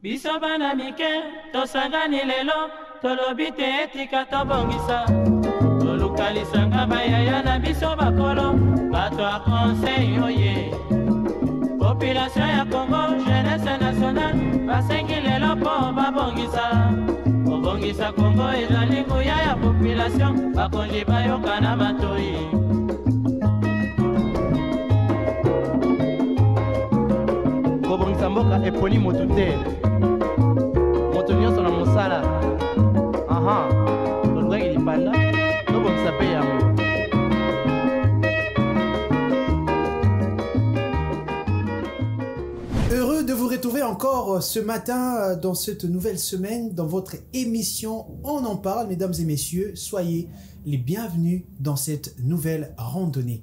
Biso bana mike, tosangani lelo, tolobi te etika tobongisa. Tolukalisanga bayaya na biso bakolo, bato a conseil oye. Population ya Congo, jeunesse nationale, basengi lelo po babongisa. Obongisa Congo ezali nguya ya population, bakonzi bayoka na batoi. Kobongisa mboka eponi moto te. Moto nyonso na mosala. Aha. Tolukaki lipanda, tobongisa pe yango. Heureux de vous retrouver encore ce matin dans cette nouvelle semaine dans votre émission On en parle, mesdames et messieurs. Soyez les bienvenus dans cette nouvelle randonnée.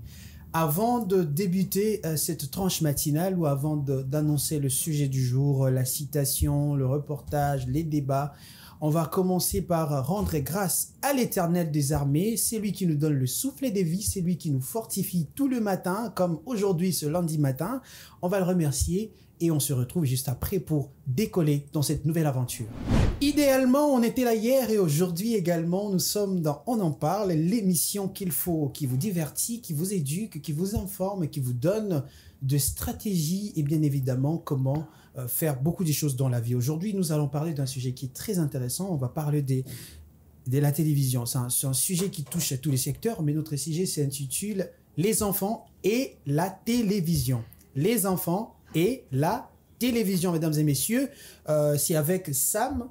Avant de débuter cette tranche matinale ou avant d'annoncer le sujet du jour, la citation, le reportage, les débats, on va commencer par rendre grâce à l'Éternel des armées. C'est lui qui nous donne le soufflet de vie, c'est lui qui nous fortifie tout le matin, comme aujourd'hui ce lundi matin. On va le remercier et on se retrouve juste après pour décoller dans cette nouvelle aventure. Idéalement, on était là hier et aujourd'hui également, nous sommes dans On en parle, l'émission qu'il faut, qui vous divertit, qui vous éduque, qui vous informe, qui vous donne de stratégies et bien évidemment comment faire beaucoup de choses dans la vie. Aujourd'hui, nous allons parler d'un sujet qui est très intéressant. On va parler de la télévision. C'est un sujet qui touche à tous les secteurs, mais notre sujet s'intitule « Les enfants et la télévision ». Les enfants et la télévision, mesdames et messieurs. C'est avec Sam.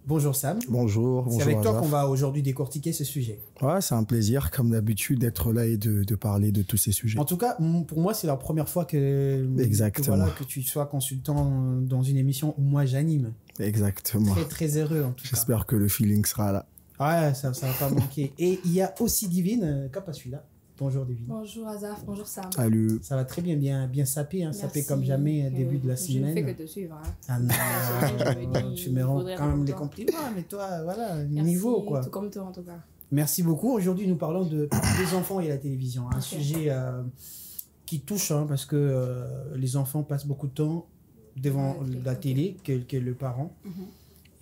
Bonjour Sam. Bonjour. C'est avec toi qu'on va aujourd'hui décortiquer ce sujet. Ouais, c'est un plaisir, comme d'habitude, d'être là et de parler de tous ces sujets. En tout cas, pour moi, c'est la première fois que tu sois consultant dans une émission où moi j'anime. Exactement. Très, très heureux en tout cas. J'espère que le feeling sera là. Ouais, ça va pas manquer. Et il y a aussi Divine, pas celui-là. Bonjour Divine. Bonjour Azaf, bonjour Sam. Salut. Ça va très bien, bien sapé, hein, sapé comme jamais début de la semaine. Je ne fais que te suivre. Hein. Ah non, tu me rends quand même les compliments, mais toi, voilà, Merci, niveau quoi. Tout comme toi en tout cas. Merci beaucoup. Aujourd'hui, nous parlons des enfants et la télévision. Un sujet qui touche, hein, parce que les enfants passent beaucoup de temps devant la télé que le parent.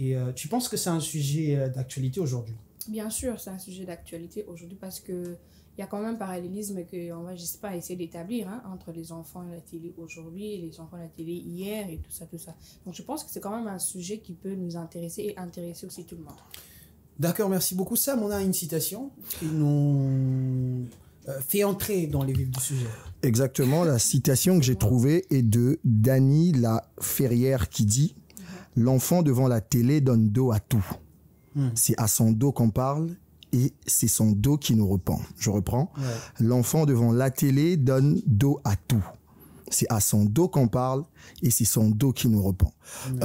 Et tu penses que c'est un sujet d'actualité aujourd'hui? Bien sûr, c'est un sujet d'actualité aujourd'hui parce que il y a quand même un parallélisme qu'on va, je sais pas, essayer d'établir entre les enfants et la télé aujourd'hui et les enfants et la télé hier et tout ça, tout ça. Donc je pense que c'est quand même un sujet qui peut nous intéresser et intéresser aussi tout le monde. D'accord, merci beaucoup Sam. On a une citation qui nous fait entrer dans les vifs du sujet. Exactement, la citation que j'ai trouvée est de Dany La Ferrière qui dit « L'enfant devant la télé donne dos à tout. C'est à son dos qu'on parle. Et c'est son dos qui nous repent. » Je reprends. Ouais. L'enfant devant la télé donne dos à tout. C'est à son dos qu'on parle et c'est son dos qui nous repent.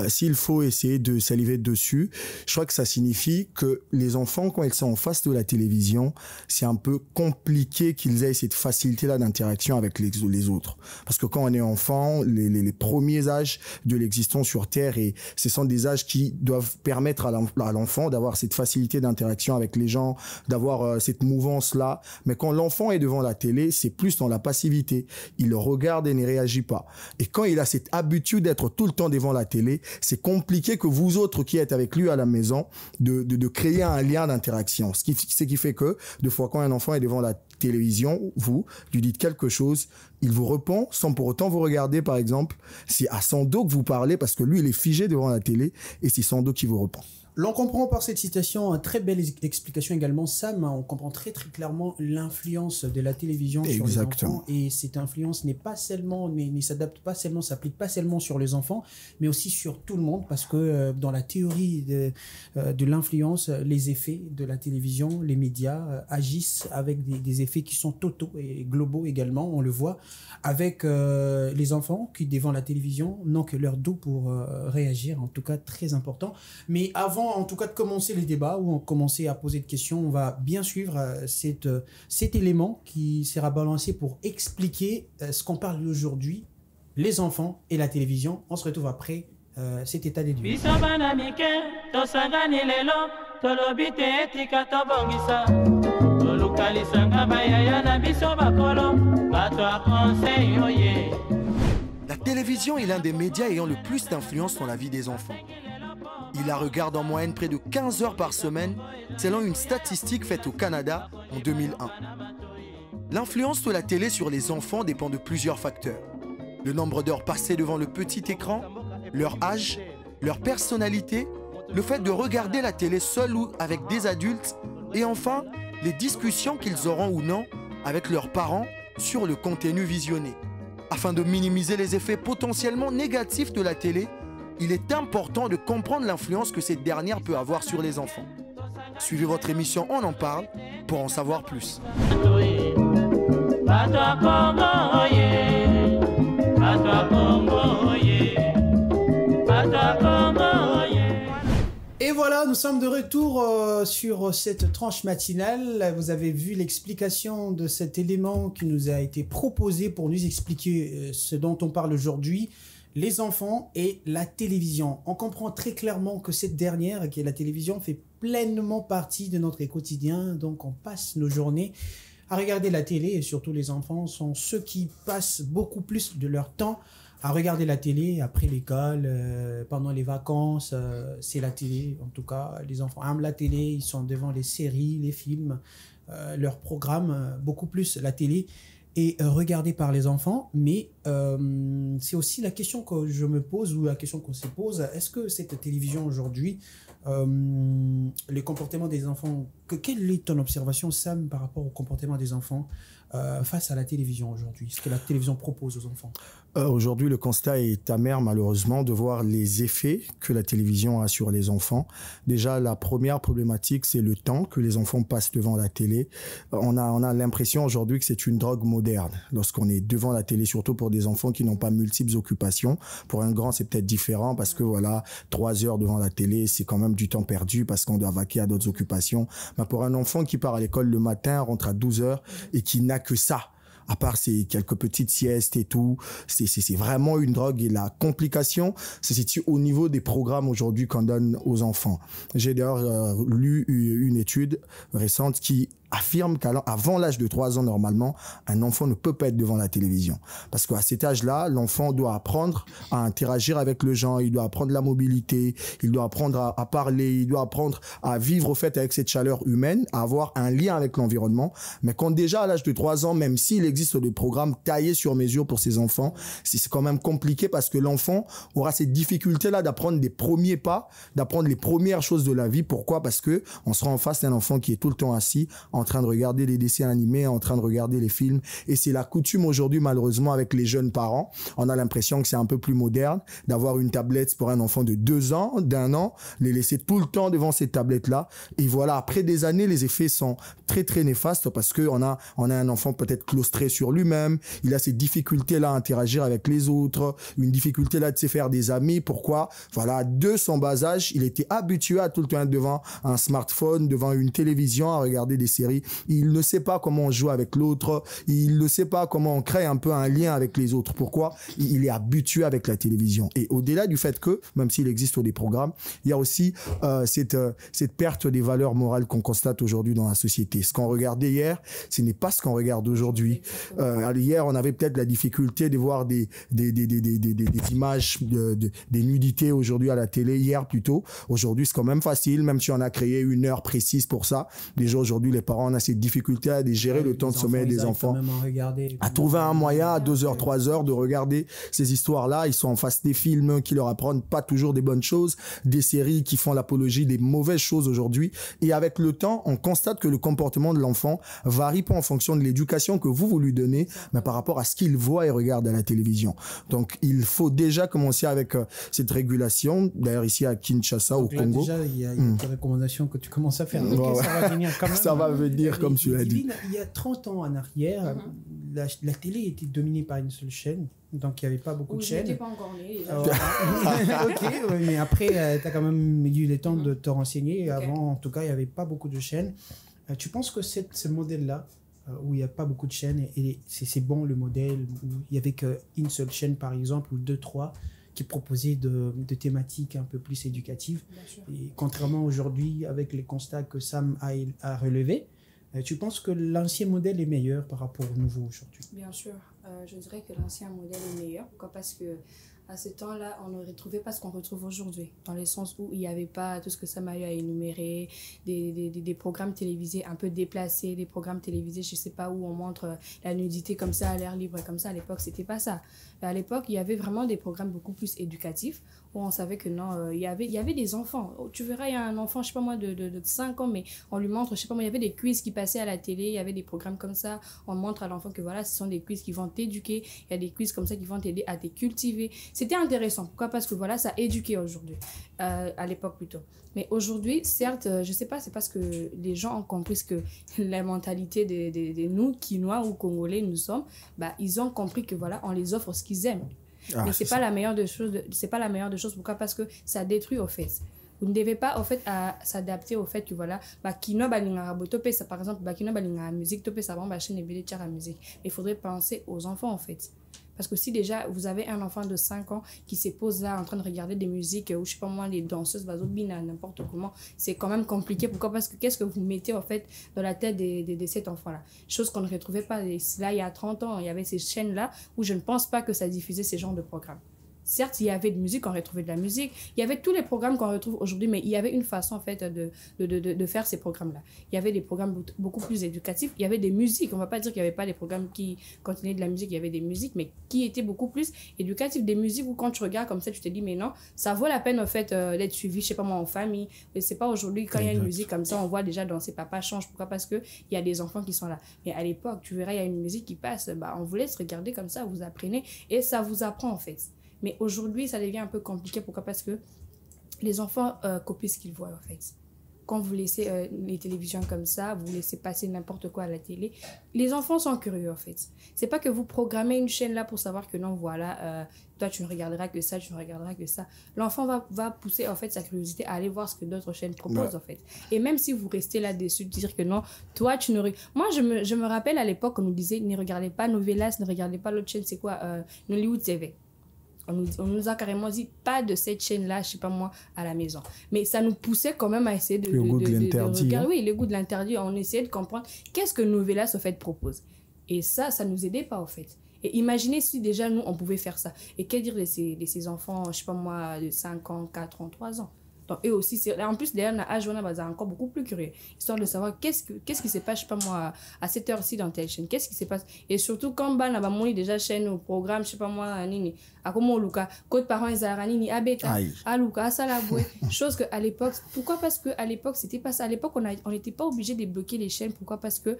S'il faut essayer de saliver dessus, je crois que ça signifie que les enfants, quand ils sont en face de la télévision, c'est un peu compliqué qu'ils aient cette facilité-là d'interaction avec les autres. Parce que quand on est enfant, les premiers âges de l'existence sur Terre, et ce sont des âges qui doivent permettre à l'enfant d'avoir cette facilité d'interaction avec les gens, d'avoir cette mouvance-là. Mais quand l'enfant est devant la télé, c'est plus dans la passivité. Il regarde et ne réagit pas. Et quand il a cette habitude d'être tout le temps devant la télé, c'est compliqué que vous autres qui êtes avec lui à la maison de créer un lien d'interaction. Ce qui fait que, deux fois, quand un enfant est devant la télévision, vous lui dites quelque chose, il vous répond sans pour autant vous regarder, par exemple. C'est à son dos que vous parlez parce que lui, il est figé devant la télé et c'est son dos qui vous répond. L'on comprend par cette citation, une très belle explication également, Sam, on comprend très très clairement l'influence de la télévision sur les enfants. Et cette influence n'est pas seulement, ne s'adapte pas seulement, s'applique pas seulement sur les enfants, mais aussi sur tout le monde, parce que dans la théorie de l'influence, les effets de la télévision, les médias agissent avec des effets qui sont totaux et globaux également, on le voit, avec les enfants qui, devant la télévision, n'ont que leur dos pour réagir, en tout cas très important. Mais avant, en tout cas, de commencer les débats ou on commencer à poser des questions, on va bien suivre cet élément qui sera balancé pour expliquer ce qu'on parle aujourd'hui, les enfants et la télévision. On se retrouve après cet état des lieux. La télévision est l'un des médias ayant le plus d'influence dans la vie des enfants. Ils la regardent en moyenne près de 15 heures par semaine, selon une statistique faite au Canada en 2001. L'influence de la télé sur les enfants dépend de plusieurs facteurs. Le nombre d'heures passées devant le petit écran, leur âge, leur personnalité, le fait de regarder la télé seul ou avec des adultes, et enfin, les discussions qu'ils auront ou non avec leurs parents sur le contenu visionné. Afin de minimiser les effets potentiellement négatifs de la télé, il est important de comprendre l'influence que cette dernière peut avoir sur les enfants. Suivez votre émission On en parle pour en savoir plus. Et voilà, nous sommes de retour sur cette tranche matinale. Vous avez vu l'explication de cet élément qui nous a été proposé pour nous expliquer ce dont on parle aujourd'hui, les enfants et la télévision. On comprend très clairement que cette dernière, qui est la télévision, fait pleinement partie de notre quotidien. Donc on passe nos journées à regarder la télé, et surtout les enfants sont ceux qui passent beaucoup plus de leur temps à regarder la télé après l'école, pendant les vacances, c'est la télé. En tout cas, les enfants aiment la télé, ils sont devant les séries, les films, leurs programmes, beaucoup plus la télé est regardée par les enfants. Mais c'est aussi la question que je me pose, ou la question qu'on se pose, est-ce que cette télévision aujourd'hui, les comportements des enfants, quelle est ton observation, Sam, par rapport au comportement des enfants face à la télévision aujourd'hui, ce que la télévision propose aux enfants? Aujourd'hui, le constat est amer, malheureusement, de voir les effets que la télévision a sur les enfants. Déjà, la première problématique, c'est le temps que les enfants passent devant la télé. On a l'impression aujourd'hui que c'est une drogue moderne. Lorsqu'on est devant la télé, surtout pour des enfants qui n'ont pas multiples occupations. Pour un grand, c'est peut-être différent parce que voilà, 3 heures devant la télé, c'est quand même du temps perdu parce qu'on doit vaquer à d'autres occupations. Mais pour un enfant qui part à l'école le matin, rentre à 12 heures et qui n'a que ça, à part ces quelques petites siestes et tout, c'est vraiment une drogue. Et la complication se situe au niveau des programmes aujourd'hui qu'on donne aux enfants. J'ai d'ailleurs lu une étude récente qui affirme qu'avant l'âge de 3 ans, normalement, un enfant ne peut pas être devant la télévision. Parce qu'à cet âge-là, l'enfant doit apprendre à interagir avec le gens, il doit apprendre la mobilité, il doit apprendre à parler, il doit apprendre à vivre au fait avec cette chaleur humaine, à avoir un lien avec l'environnement. Mais quand déjà à l'âge de 3 ans, même s'il existe des programmes taillés sur mesure pour ces enfants, c'est quand même compliqué parce que l'enfant aura cette difficulté-là d'apprendre des premiers pas, d'apprendre les premières choses de la vie. Pourquoi? Parce que on sera en face d'un enfant qui est tout le temps assis, en train de regarder les dessins animés, en train de regarder les films. Et c'est la coutume aujourd'hui, malheureusement, avec les jeunes parents. On a l'impression que c'est un peu plus moderne d'avoir une tablette pour un enfant de 2 ans, d'1 an, les laisser tout le temps devant ces tablettes-là. Et voilà, après des années, les effets sont très, très néfastes parce que on a un enfant peut-être claustré sur lui-même. Il a ces difficultés-là à interagir avec les autres, une difficulté-là de se faire des amis. Pourquoi? Voilà, de son bas âge, il était habitué à tout le temps être devant un smartphone, devant une télévision, à regarder des séries. Il ne sait pas comment on joue avec l'autre. Il ne sait pas comment on crée un peu un lien avec les autres. Pourquoi? Il est habitué avec la télévision. Et au-delà du fait que, même s'il existe des programmes, il y a aussi cette perte des valeurs morales qu'on constate aujourd'hui dans la société. Ce qu'on regardait hier, ce n'est pas ce qu'on regarde aujourd'hui. Hier, on avait peut-être la difficulté de voir des images, des nudités aujourd'hui à la télé, hier plutôt. Aujourd'hui, c'est quand même facile, même si on a créé une heure précise pour ça. Déjà aujourd'hui, les parents, on a cette difficulté à gérer le temps de sommeil des enfants. À trouver un moyen à 2 heures, 3 heures de regarder ces histoires-là. Ils sont en face des films qui leur apprennent pas toujours des bonnes choses, des séries qui font l'apologie des mauvaises choses aujourd'hui. Et avec le temps, on constate que le comportement de l'enfant varie pas en fonction de l'éducation que vous lui donnez, mais par rapport à ce qu'il voit et regarde à la télévision. Donc, il faut déjà commencer avec cette régulation. D'ailleurs, ici à Kinshasa, au Congo. Déjà, il y a des recommandations que tu commences à faire. Okay, ça va venir quand même. Ça va venir, comme tu l'as dit. Il y a 30 ans en arrière, la télé était dominée par une seule chaîne. Donc, il n'y avait pas beaucoup de chaînes. Je n'étais pas encore née. Ok, mais après, tu as quand même eu le temps de te renseigner. Okay. Avant, en tout cas, il n'y avait pas beaucoup de chaînes. Tu penses que ce modèle-là, où il n'y a pas beaucoup de chaînes, et c'est bon le modèle, où il n'y avait qu'une seule chaîne, par exemple, ou 2, 3, qui proposait de thématiques un peu plus éducatives. Et contrairement aujourd'hui, avec les constats que Sam a relevés, tu penses que l'ancien modèle est meilleur par rapport au nouveau aujourd'hui? Bien sûr. Je dirais que l'ancien modèle est meilleur. Pourquoi? Parce que à ce temps-là, on ne retrouvait pas ce qu'on retrouve aujourd'hui, dans le sens où il n'y avait pas tout ce que Samayo a énuméré, des programmes télévisés un peu déplacés, des programmes télévisés, je ne sais pas où on montre la nudité comme ça, à l'air libre, comme ça. À l'époque, c'était pas ça. À l'époque, il y avait vraiment des programmes beaucoup plus éducatifs, où on savait que non, il y avait des enfants. Tu verras, il y a un enfant, je sais pas moi, de 5 ans, mais on lui montre, je sais pas moi, il y avait des quiz qui passaient à la télé, il y avait des programmes comme ça, on montre à l'enfant que voilà, ce sont des quiz qui vont t'éduquer, il y a des quiz comme ça qui vont t'aider à te cultiver. C'était intéressant. Pourquoi? Parce que voilà, ça éduquait aujourd'hui, à l'époque plutôt. Mais aujourd'hui, certes, je sais pas, c'est parce que les gens ont compris que la mentalité de nous, Quinois ou Congolais, nous sommes, bah, ils ont compris que voilà, on les offre ce qu'ils aiment. Mais c'est pas la meilleure des choses. C'est pas la meilleure des choses. Pourquoi? Parce que ça détruit au fait. Vous ne devez pas au fait à s'adapter au fait que voilà, bah Kino balinga botope ça par exemple, bah Kino balinga musique tope ça va chaîne et la musique. Il faudrait penser aux enfants en fait. Parce que si déjà vous avez un enfant de 5 ans qui se pose là en train de regarder des musiques ou je sais pas moi les danseuses bazobina n'importe comment, c'est quand même compliqué. Pourquoi? Parce que qu'est-ce que vous mettez en fait dans la tête de cet enfant là, chose qu'on ne retrouvait pas là il y a 30 ans. Il y avait ces chaînes là où je ne pense pas que ça diffusait ces genres de programmes. Certes, il y avait de musique, on retrouvait de la musique. Il y avait tous les programmes qu'on retrouve aujourd'hui, mais il y avait une façon, en fait, de faire ces programmes-là. Il y avait des programmes beaucoup plus éducatifs. Il y avait des musiques. On ne va pas dire qu'il n'y avait pas des programmes qui contenaient de la musique. Il y avait des musiques, mais qui étaient beaucoup plus éducatifs. Des musiques où, quand tu regardes comme ça, tu te dis, mais non, ça vaut la peine, en fait, d'être suivi, je sais pas moi, en famille. Mais c'est pas aujourd'hui, quand il y a une musique comme ça, on voit déjà danser Papa Change. Pourquoi? Parce qu'il y a des enfants qui sont là. Mais à l'époque, tu verras, il y a une musique qui passe. Bah, on vous laisse regarder comme ça, vous apprenez. Et ça vous apprend, en fait. Mais aujourd'hui, ça devient un peu compliqué. Pourquoi? Parce que les enfants copient ce qu'ils voient, en fait. Quand vous laissez les télévisions comme ça, vous laissez passer n'importe quoi à la télé, les enfants sont curieux, en fait. C'est pas que vous programmez une chaîne là pour savoir que non, voilà, toi, tu ne regarderas que ça, tu ne regarderas que ça. L'enfant va pousser, en fait, sa curiosité à aller voir ce que d'autres chaînes proposent, en fait. Et même si vous restez là-dessus, dire que non, toi, tu ne... Moi, je me rappelle à l'époque, on nous disait, ne regardez pas Novelas, ne regardez pas l'autre chaîne, c'est quoi Nollywood TV. On nous a carrément dit pas de cette chaîne-là, je sais pas moi, à la maison. Mais ça nous poussait quand même à essayer de regarder. Hein. Oui, le goût de l'interdit. On essayait de comprendre qu'est-ce que Novelas, au fait, propose. Et ça nous aidait pas, au fait. Et imaginez si déjà, nous, on pouvait faire ça. Et qu'est-ce dire de ces enfants, je sais pas moi, de 5 ans, 4 ans, 3 ans. Donc, eux aussi, en plus, d'ailleurs, on a encore beaucoup plus curieux, histoire de savoir qu'est-ce qui se passe, je sais pas moi, à cette heure-ci dans telle chaîne, qu'est-ce qui se passe. Et surtout, quand on a monté déjà chaîne au programme, je sais pas moi, nini, à comment Luka, code parents, ils ont nini, à bêta, à Luka, à Salaboué, chose qu'à l'époque, pourquoi? Parce qu'à l'époque, c'était pas ça. À l'époque, on n'était pas obligé de bloquer les chaînes. Pourquoi? Parce que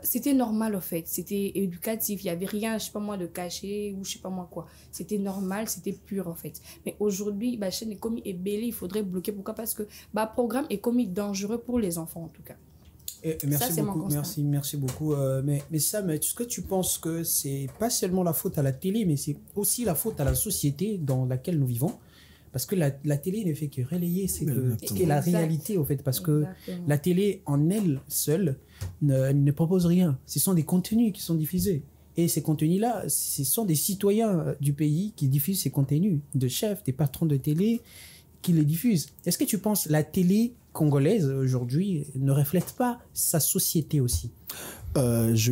c'était normal, en fait. C'était éducatif. Il y avait rien, je sais pas moi, de caché ou je sais pas moi quoi. C'était normal, c'était pur, en fait. Mais aujourd'hui, la chaîne est commis et belle, il faudrait bloquer. Pourquoi? Parce que le programme est commis dangereux pour les enfants, en tout cas. Et merci ça, beaucoup, merci beaucoup. Mais Sam, est-ce que tu penses que c'est pas seulement la faute à la télé, mais c'est aussi la faute à la société dans laquelle nous vivons? Parce que la télé ne fait que relayer ce qu'est la réalité, au fait. Parce que la télé, en elle seule, ne propose rien. Ce sont des contenus qui sont diffusés. Et ces contenus-là, ce sont des citoyens du pays qui diffusent ces contenus, de chefs, des patrons de télé qui les diffusent. Est-ce que tu penses que la télé congolaise aujourd'hui ne reflète pas sa société aussi?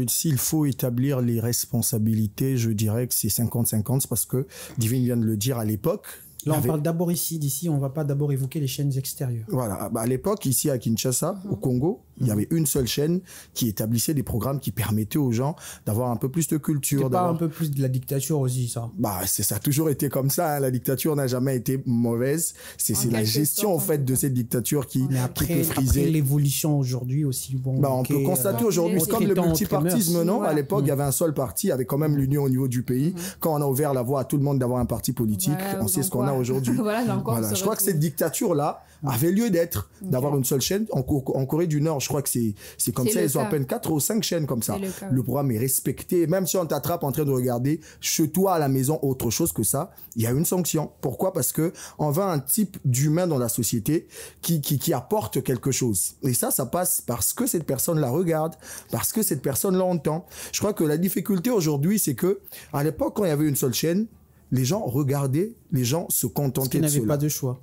S'il faut établir les responsabilités, je dirais que c'est 50-50, parce que Divine vient de le dire à l'époque. Là, on parle d'abord d'ici, on ne va pas d'abord évoquer les chaînes extérieures. Voilà, à l'époque, ici à Kinshasa, au Congo, il y avait une seule chaîne qui établissait des programmes qui permettaient aux gens d'avoir un peu plus de culture. C'est pas un peu plus de la dictature aussi, ça? Bah, ça a toujours été comme ça, hein. La dictature n'a jamais été mauvaise. C'est la gestion, en fait, de cette dictature qui peut friser. Après l'évolution aujourd'hui aussi, bon. Bah, on peut constater aujourd'hui, comme le multipartisme, non? À l'époque, il y avait un seul parti avec quand même l'union au niveau du pays. Quand on a ouvert la voie à tout le monde d'avoir un parti politique, on sait ce qu'on a aujourd'hui. Voilà. Je crois que cette dictature-là avait lieu d'être, d'avoir une seule chaîne. En Corée du Nord, je crois que c'est comme ça, ils ont à peine 4 ou 5 chaînes comme ça. Le programme est respecté. Même si on t'attrape en train de regarder chez toi à la maison autre chose que ça, il y a une sanction. Pourquoi? Parce que on veut un type d'humain dans la société qui apporte quelque chose. Et ça passe parce que cette personne la regarde, parce que cette personne l'entend. Je crois que la difficulté aujourd'hui, c'est que à l'époque, quand il y avait une seule chaîne, les gens regardaient, les gens se contentaient de cela. Parce qu'ils n'avaient pas de choix.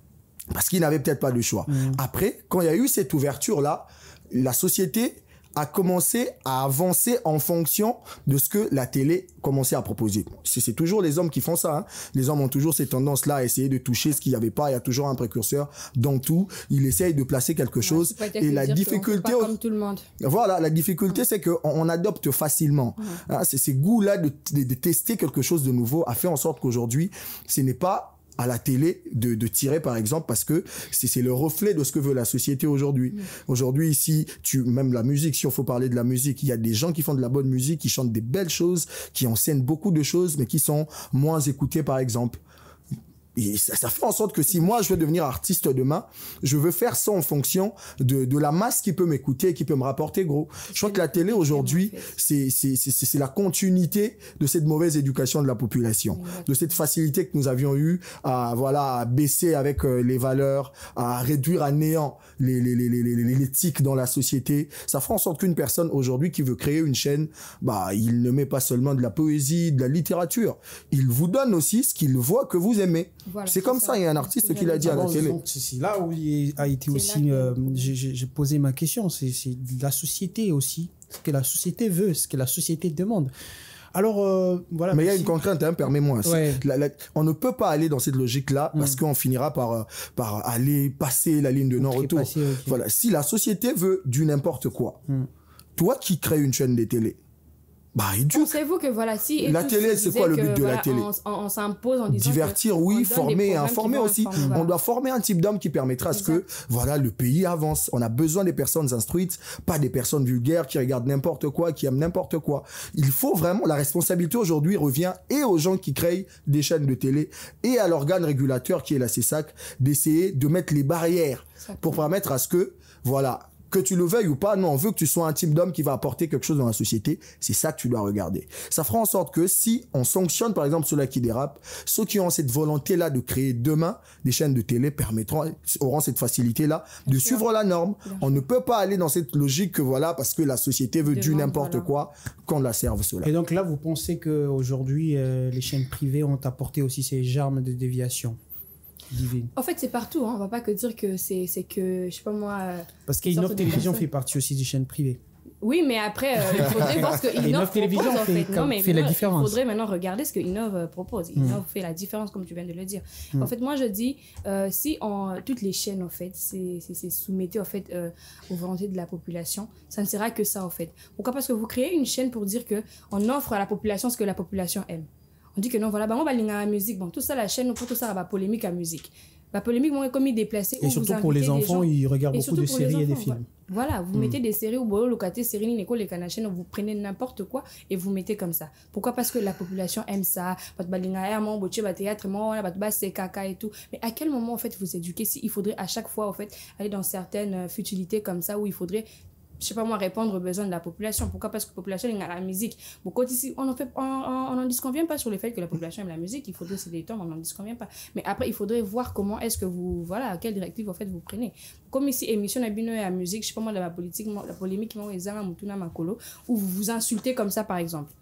Parce qu'ils n'avaient peut-être pas de choix. Après, quand il y a eu cette ouverture-là, la société a commencé à avancer en fonction de ce que la télé commençait à proposer. C'est toujours les hommes qui font ça. Hein. Les hommes ont toujours ces tendances-là à essayer de toucher ce qu'il n'y avait pas. Il y a toujours un précurseur dans tout. Il essaye de placer quelque chose. Et la difficulté... Pas comme tout le monde. Voilà, la difficulté, c'est qu'on adopte facilement. Hein, c'est ces goûts-là de tester quelque chose de nouveau a fait en sorte qu'aujourd'hui, ce n'est pas à la télé de tirer par exemple parce que c'est le reflet de ce que veut la société aujourd'hui. Aujourd'hui ici, même la musique, si on faut parler de la musique, il y a des gens qui font de la bonne musique, qui chantent des belles choses, qui enseignent beaucoup de choses mais qui sont moins écoutés par exemple. Et ça fait en sorte que si moi je veux devenir artiste demain, je veux faire ça en fonction de la masse qui peut m'écouter et qui peut me rapporter gros. Je crois que la télé aujourd'hui, c'est la continuité de cette mauvaise éducation de la population, de cette facilité que nous avions eue à baisser avec les valeurs, à réduire à néant l'éthique dans la société. Ça fait en sorte qu'une personne aujourd'hui qui veut créer une chaîne, il ne met pas seulement de la poésie, de la littérature. Il vous donne aussi ce qu'il voit que vous aimez. Voilà, c'est comme ça, il y a un artiste qui l'a dit à la télé. C'est là où il a été aussi, j'ai posé ma question, c'est la société aussi, ce que la société veut, ce que la société demande. Alors, voilà. Mais il y a une contrainte, hein, permets-moi. Ouais. On ne peut pas aller dans cette logique-là parce qu'on finira par aller passer la ligne de non-retour. Okay. Voilà. Si la société veut du n'importe quoi, toi qui crées une chaîne de télé, pensez-vous que voilà, si la télé, c'est quoi le but de la télé? On s'impose en disant divertir, oui, former, informer aussi. On doit former un type d'homme qui permettra à ce que le pays avance. On a besoin des personnes instruites, pas des personnes vulgaires qui regardent n'importe quoi, qui aiment n'importe quoi. Il faut vraiment, la responsabilité aujourd'hui revient et aux gens qui créent des chaînes de télé et à l'organe régulateur qui est la CESAC d'essayer de mettre les barrières pour permettre à ce que, que tu le veuilles ou pas, non, on veut que tu sois un type d'homme qui va apporter quelque chose dans la société. C'est ça que tu dois regarder. Ça fera en sorte que si on sanctionne, par exemple, ceux-là qui dérapent, ceux qui ont cette volonté-là de créer demain des chaînes de télé auront cette facilité-là de suivre la norme. On ne peut pas aller dans cette logique que parce que la société veut du n'importe quoi, qu'on la serve cela. Et donc là, vous pensez qu'aujourd'hui, les chaînes privées ont apporté aussi ces germes de déviation divine? En fait, c'est partout. On va pas que dire que c'est que, je sais pas moi... Parce qu'Innov Télévision fait partie aussi des chaînes privées. Oui, mais après, il faudrait voir ce que Innov Télévision propose, fait la différence. Il faudrait maintenant regarder ce que Innov propose. Innov fait la différence, comme tu viens de le dire. En fait, moi, je dis, si toutes les chaînes, en fait, c'est soumettées, en fait, aux volontés de la population, ça ne sera que ça, en fait. Pourquoi? Parce que vous créez une chaîne pour dire qu'on offre à la population ce que la population aime. On dit que non, voilà, moi, la musique, tout ça, la chaîne, pour tout ça, polémique à musique. La polémique, moi, comme il déplacé. Et surtout pour les enfants, ils regardent beaucoup de séries et des films. Voilà, vous mettez des séries, ou le côté série, les canachènes, vous prenez n'importe quoi et vous mettez comme ça. Pourquoi? Parce que la population aime ça. Théâtre, et tout. Mais à quel moment, en fait, vous éduquez? Si il faudrait à chaque fois, en fait, aller dans certaines futilités comme ça, où il faudrait, je sais pas moi, répondre aux besoins de la population. Pourquoi? Parce que la population aime la musique. Beaucoup ici, on n'en disconvient pas sur le fait que la population aime la musique. Il faudrait se détendre, on n'en disconvient pas. Mais après, il faudrait voir comment est-ce que vous, quelle directive, en fait, vous prenez. Comme ici, émission Nabino et la musique, je sais pas moi, la politique, la polémique, où vous vous insultez comme ça, par exemple.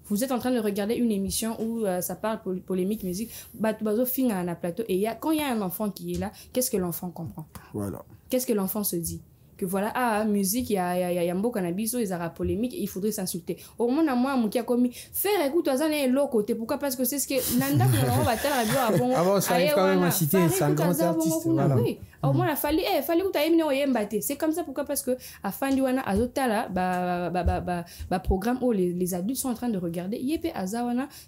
Vous êtes en train de regarder une émission où ça parle polémique, musique, plateau, et quand il y a un enfant qui est là, qu'est-ce que l'enfant comprend? Voilà. Qu'est-ce que l'enfant se dit? Que musique, il y a un beau cannabis, il y a polémique, il faudrait s'insulter. Au moins, moi, qui a commis, faire écoute, l'autre côté. Pourquoi? Parce que c'est ce que Nanda, avant, ça arrive quand même à citer, c'est un grand artiste. Oui. Au moins, il fallait que c'est comme ça. Pourquoi? Parce que à fin du wana, programme où les adultes sont en train de regarder,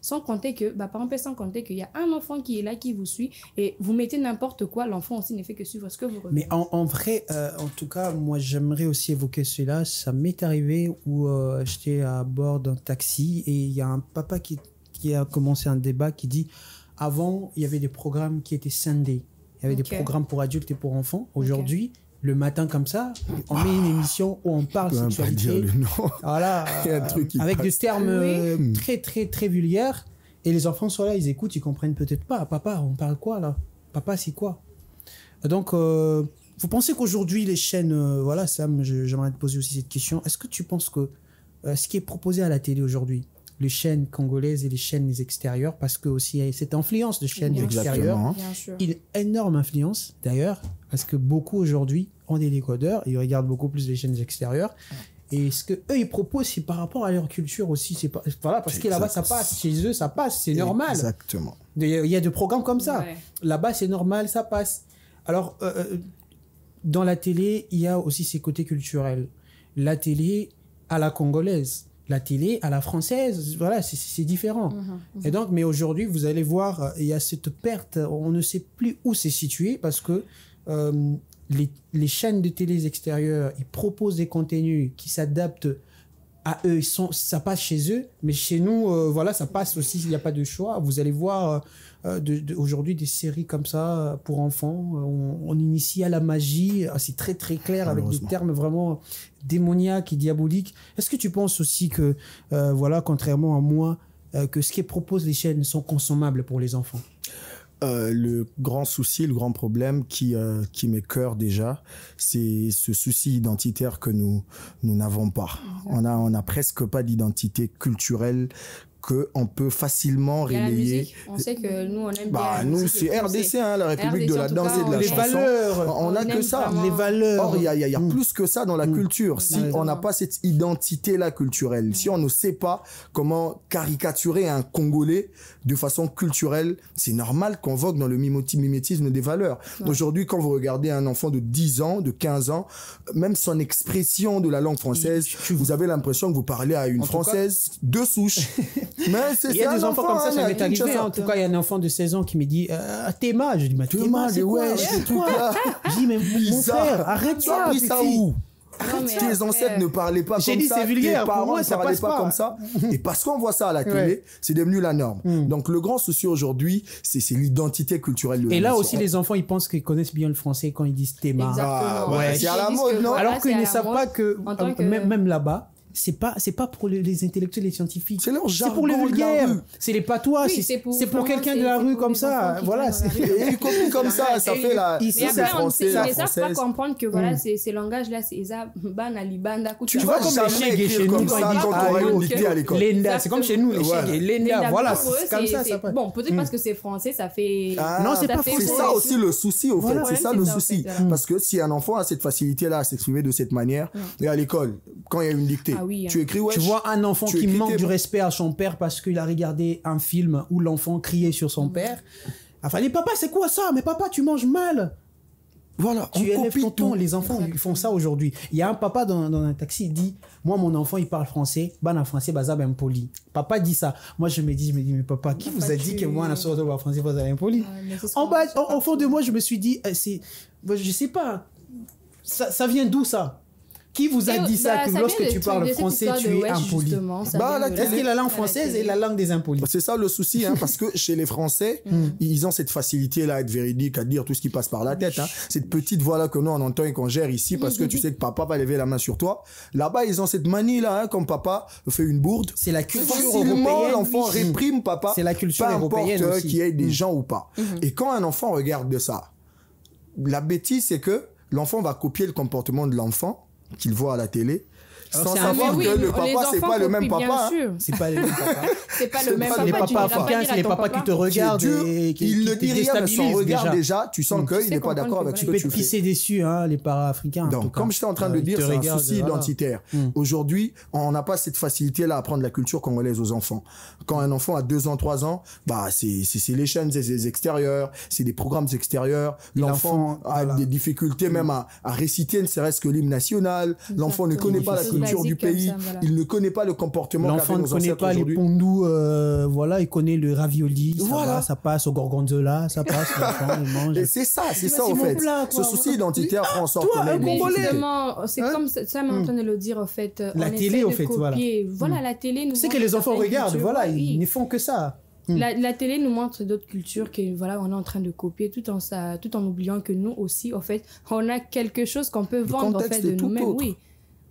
sans compter que, par exemple, sans compter qu'il y a un enfant qui est là, qui vous suit, et vous mettez n'importe quoi, l'enfant aussi ne fait que suivre ce que vous regardez. Mais en vrai, en tout cas, moi, j'aimerais aussi évoquer cela. Ça m'est arrivé où j'étais à bord d'un taxi et il y a un papa qui a commencé un débat qui dit avant, il y avait des programmes qui étaient scindés. Il y avait des programmes pour adultes et pour enfants. Aujourd'hui, le matin comme ça, on met une émission où on parle sexualité. Voilà, avec des termes très, très, très vulgaires. Et les enfants sont là, ils écoutent, ils comprennent peut-être pas. Papa, on parle quoi là? Papa, c'est quoi? Donc, vous pensez qu'aujourd'hui, les chaînes... Sam, j'aimerais te poser aussi cette question. Est-ce que tu penses que ce qui est proposé à la télé aujourd'hui, les chaînes congolaises et les chaînes extérieures, parce que aussi il y a cette influence de chaînes extérieures, une énorme influence d'ailleurs, parce que beaucoup aujourd'hui ont des décodeurs, ils regardent beaucoup plus les chaînes extérieures, Et ce que eux ils proposent, c'est par rapport à leur culture aussi. C'est pas, voilà, parce que là-bas, ça passe. Chez eux, ça passe. C'est normal. Exactement. Il y a des programmes comme ça. Ouais. Là-bas, c'est normal, ça passe. Alors, dans la télé, il y a aussi ces côtés culturels. La télé à la congolaise, la télé à la française, voilà, c'est différent. Et donc, mais aujourd'hui, vous allez voir, il y a cette perte. On ne sait plus où c'est situé parce que les chaînes de télé extérieures, ils proposent des contenus qui s'adaptent à eux, ça passe chez eux, mais chez nous, voilà, ça passe aussi, il n'y a pas de choix. Vous allez voir aujourd'hui des séries comme ça pour enfants, on initie à la magie, c'est très très clair avec des termes vraiment démoniaques et diaboliques. Est-ce que tu penses aussi que, voilà, contrairement à moi, que ce qui propose les chaînes sont consommables pour les enfants? Le grand souci, le grand problème qui m'écoeure déjà, c'est ce souci identitaire que nous n'avons pas. On a presque pas d'identité culturelle qu'on peut facilement relayer. On sait que nous, on aime bien. Nous, c'est RDC, hein, la République de la danse et de la les chanson. Valeurs, on n'a que ça. Les valeurs. Or, il y a plus que ça dans la culture. Si on n'a pas cette identité-là culturelle, si on ne sait pas comment caricaturer un Congolais de façon culturelle, c'est normal qu'on vogue dans le mimétisme des valeurs. Aujourd'hui, quand vous regardez un enfant de 10 ans, de 15 ans, même son expression de la langue française, vous avez l'impression que vous parlez à une Française de souche. Mais il y a des enfants comme ça m'est arrivé. En tout cas, il y a un enfant de 16 ans qui me dit Théma. Je dis, mais Théma, c'est quoi? Je dis, mais mon frère, arrête ça. Tu as pris ça où? Non, Tes ancêtres ne parlaient pas comme ça. J'ai dit, c'est vulgaire. Tes parents Pour moi, ne ça parlaient passe pas comme ça. Et parce qu'on voit ça à la télé, c'est devenu la norme. Donc, le grand souci aujourd'hui, c'est l'identité culturelle de la Et là nation. aussi, les enfants, ils pensent qu'ils connaissent bien le français quand ils disent Théma. Exactement. Ouais, c'est à la mode, non? Alors qu'ils ne savent pas que, même là-bas, c'est pas pour les intellectuels et les scientifiques. C'est leur jargon. C'est pour les de la vulgaires. rue. C'est les patois. Oui, c'est pour quelqu'un de la rue comme ça. Voilà. Et une copie comme ça, ça fait la. Ici, Mais c'est après, on sait, français, la ils ne savent pas française. comprendre que voilà, ces langages-là, c'est ça, Bana, Libanda, Tu vois vas comme jamais les écrire chez comme nous, ça quand ils quand disent, tu auras ah, une ok. dictée à l'école. Lenda, c'est comme chez nous, les Ouais. Lenda, voilà, pour eux, c'est comme ça passe. Bon, peut-être parce que c'est français, ça fait. Non, c'est pas fait français. C'est ça aussi le souci, au fait. Voilà. C'est ça Ouais, le c'est ça, souci. en fait, Parce que si un enfant a cette facilité-là à s'exprimer de cette manière, et à l'école, quand il y a une dictée, Ah oui, tu écris, ouais. Tu vois un enfant Tu qui écris manque tes- du respect à son père parce qu'il a regardé un film où l'enfant criait sur son père. Enfin, mais papa, c'est quoi ça? Mais papa, tu manges mal. Voilà, on Tu élèves copie tonton. tout. Les enfants, ils font ça aujourd'hui. Il y a un papa dans un taxi, il dit, moi, mon enfant, il parle français. Ban en français, bazab impoli. Papa dit ça. Moi, je me dis, mais papa, qui vous a dit que moi, en sorte de français, bazab impoli? En bas, au fond de moi, je me suis dit, je sais pas. Ça vient d'où ça? Qui vous a dit ça, que lorsque tu parles français, tu es impoli? Est-ce qu'il y a la langue française et la langue des impolis? C'est ça le souci, hein, parce que chez les Français, ils ont cette facilité-là à être véridique, à dire tout ce qui passe par la tête. Hein. Cette petite voix-là que nous, on entend et qu'on gère ici, parce que tu sais que papa va lever la main sur toi. Là-bas, ils ont cette manie-là, hein, comme papa fait une bourde. C'est la culture Facilement, européenne. l'enfant réprime papa. C'est la culture peu européenne importe aussi. qu'il y ait des gens ou pas. Et quand un enfant regarde de ça, la bêtise, c'est que l'enfant va copier le comportement de l'enfant qu'il voit à la télé, Alors, sans c'est un savoir oui, que le papa, c'est pas le même papa. hein. C'est pas le même papa. C'est pas le même Les papa. tu papas vas pas africains, dire c'est à les ton papas papa. qui te regardent C'est dur. et qui Il ne te dit rien, mais son déstabilisent regard déjà. déjà, tu sens qu'il sais n'est pas comprendre d'accord que avec ce Tu que peux tu te fais. pisser dessus, hein, les para-africains. en tout Donc, cas. comme j'étais en train de Ils dire, te c'est un regardent, souci voilà. identitaire. Aujourd'hui, on n'a pas cette facilité-là à apprendre la culture congolaise aux enfants. Quand un enfant a 2 ans, 3 ans, bah, c'est les chaînes extérieures, c'est des programmes extérieurs. L'enfant a voilà. des difficultés même à réciter, ne serait-ce que l'hymne national. L'enfant ne connaît pas la Des choses culture du basiques comme pays. ça, voilà. Il ne connaît pas le comportement L'enfant qu'avaient ne nos connaît ancêtres pas les aujourd'hui. pondous, voilà, il connaît le ravioli, ça Voilà. va, ça passe au gorgonzola, ça passe, l'enfant, il mange. Et c'est ça c'est au mon fait. plat, Ce quoi. souci identitaire, on sort Toi, qu'on a un une Mais Congolais. identité. justement, c'est comme ça, mais en train de le dire, en fait. La on télé, essaie au de fait, copier. Voilà, la télé nous C'est que montre les enfants certaines regardent, cultures. voilà, Oui. ils ne font que ça. La télé nous montre d'autres cultures que voilà on est en train de copier tout en oubliant que nous aussi en fait on a quelque chose qu'on peut vendre en contexte fait de est tout nous-mêmes. autre. Oui,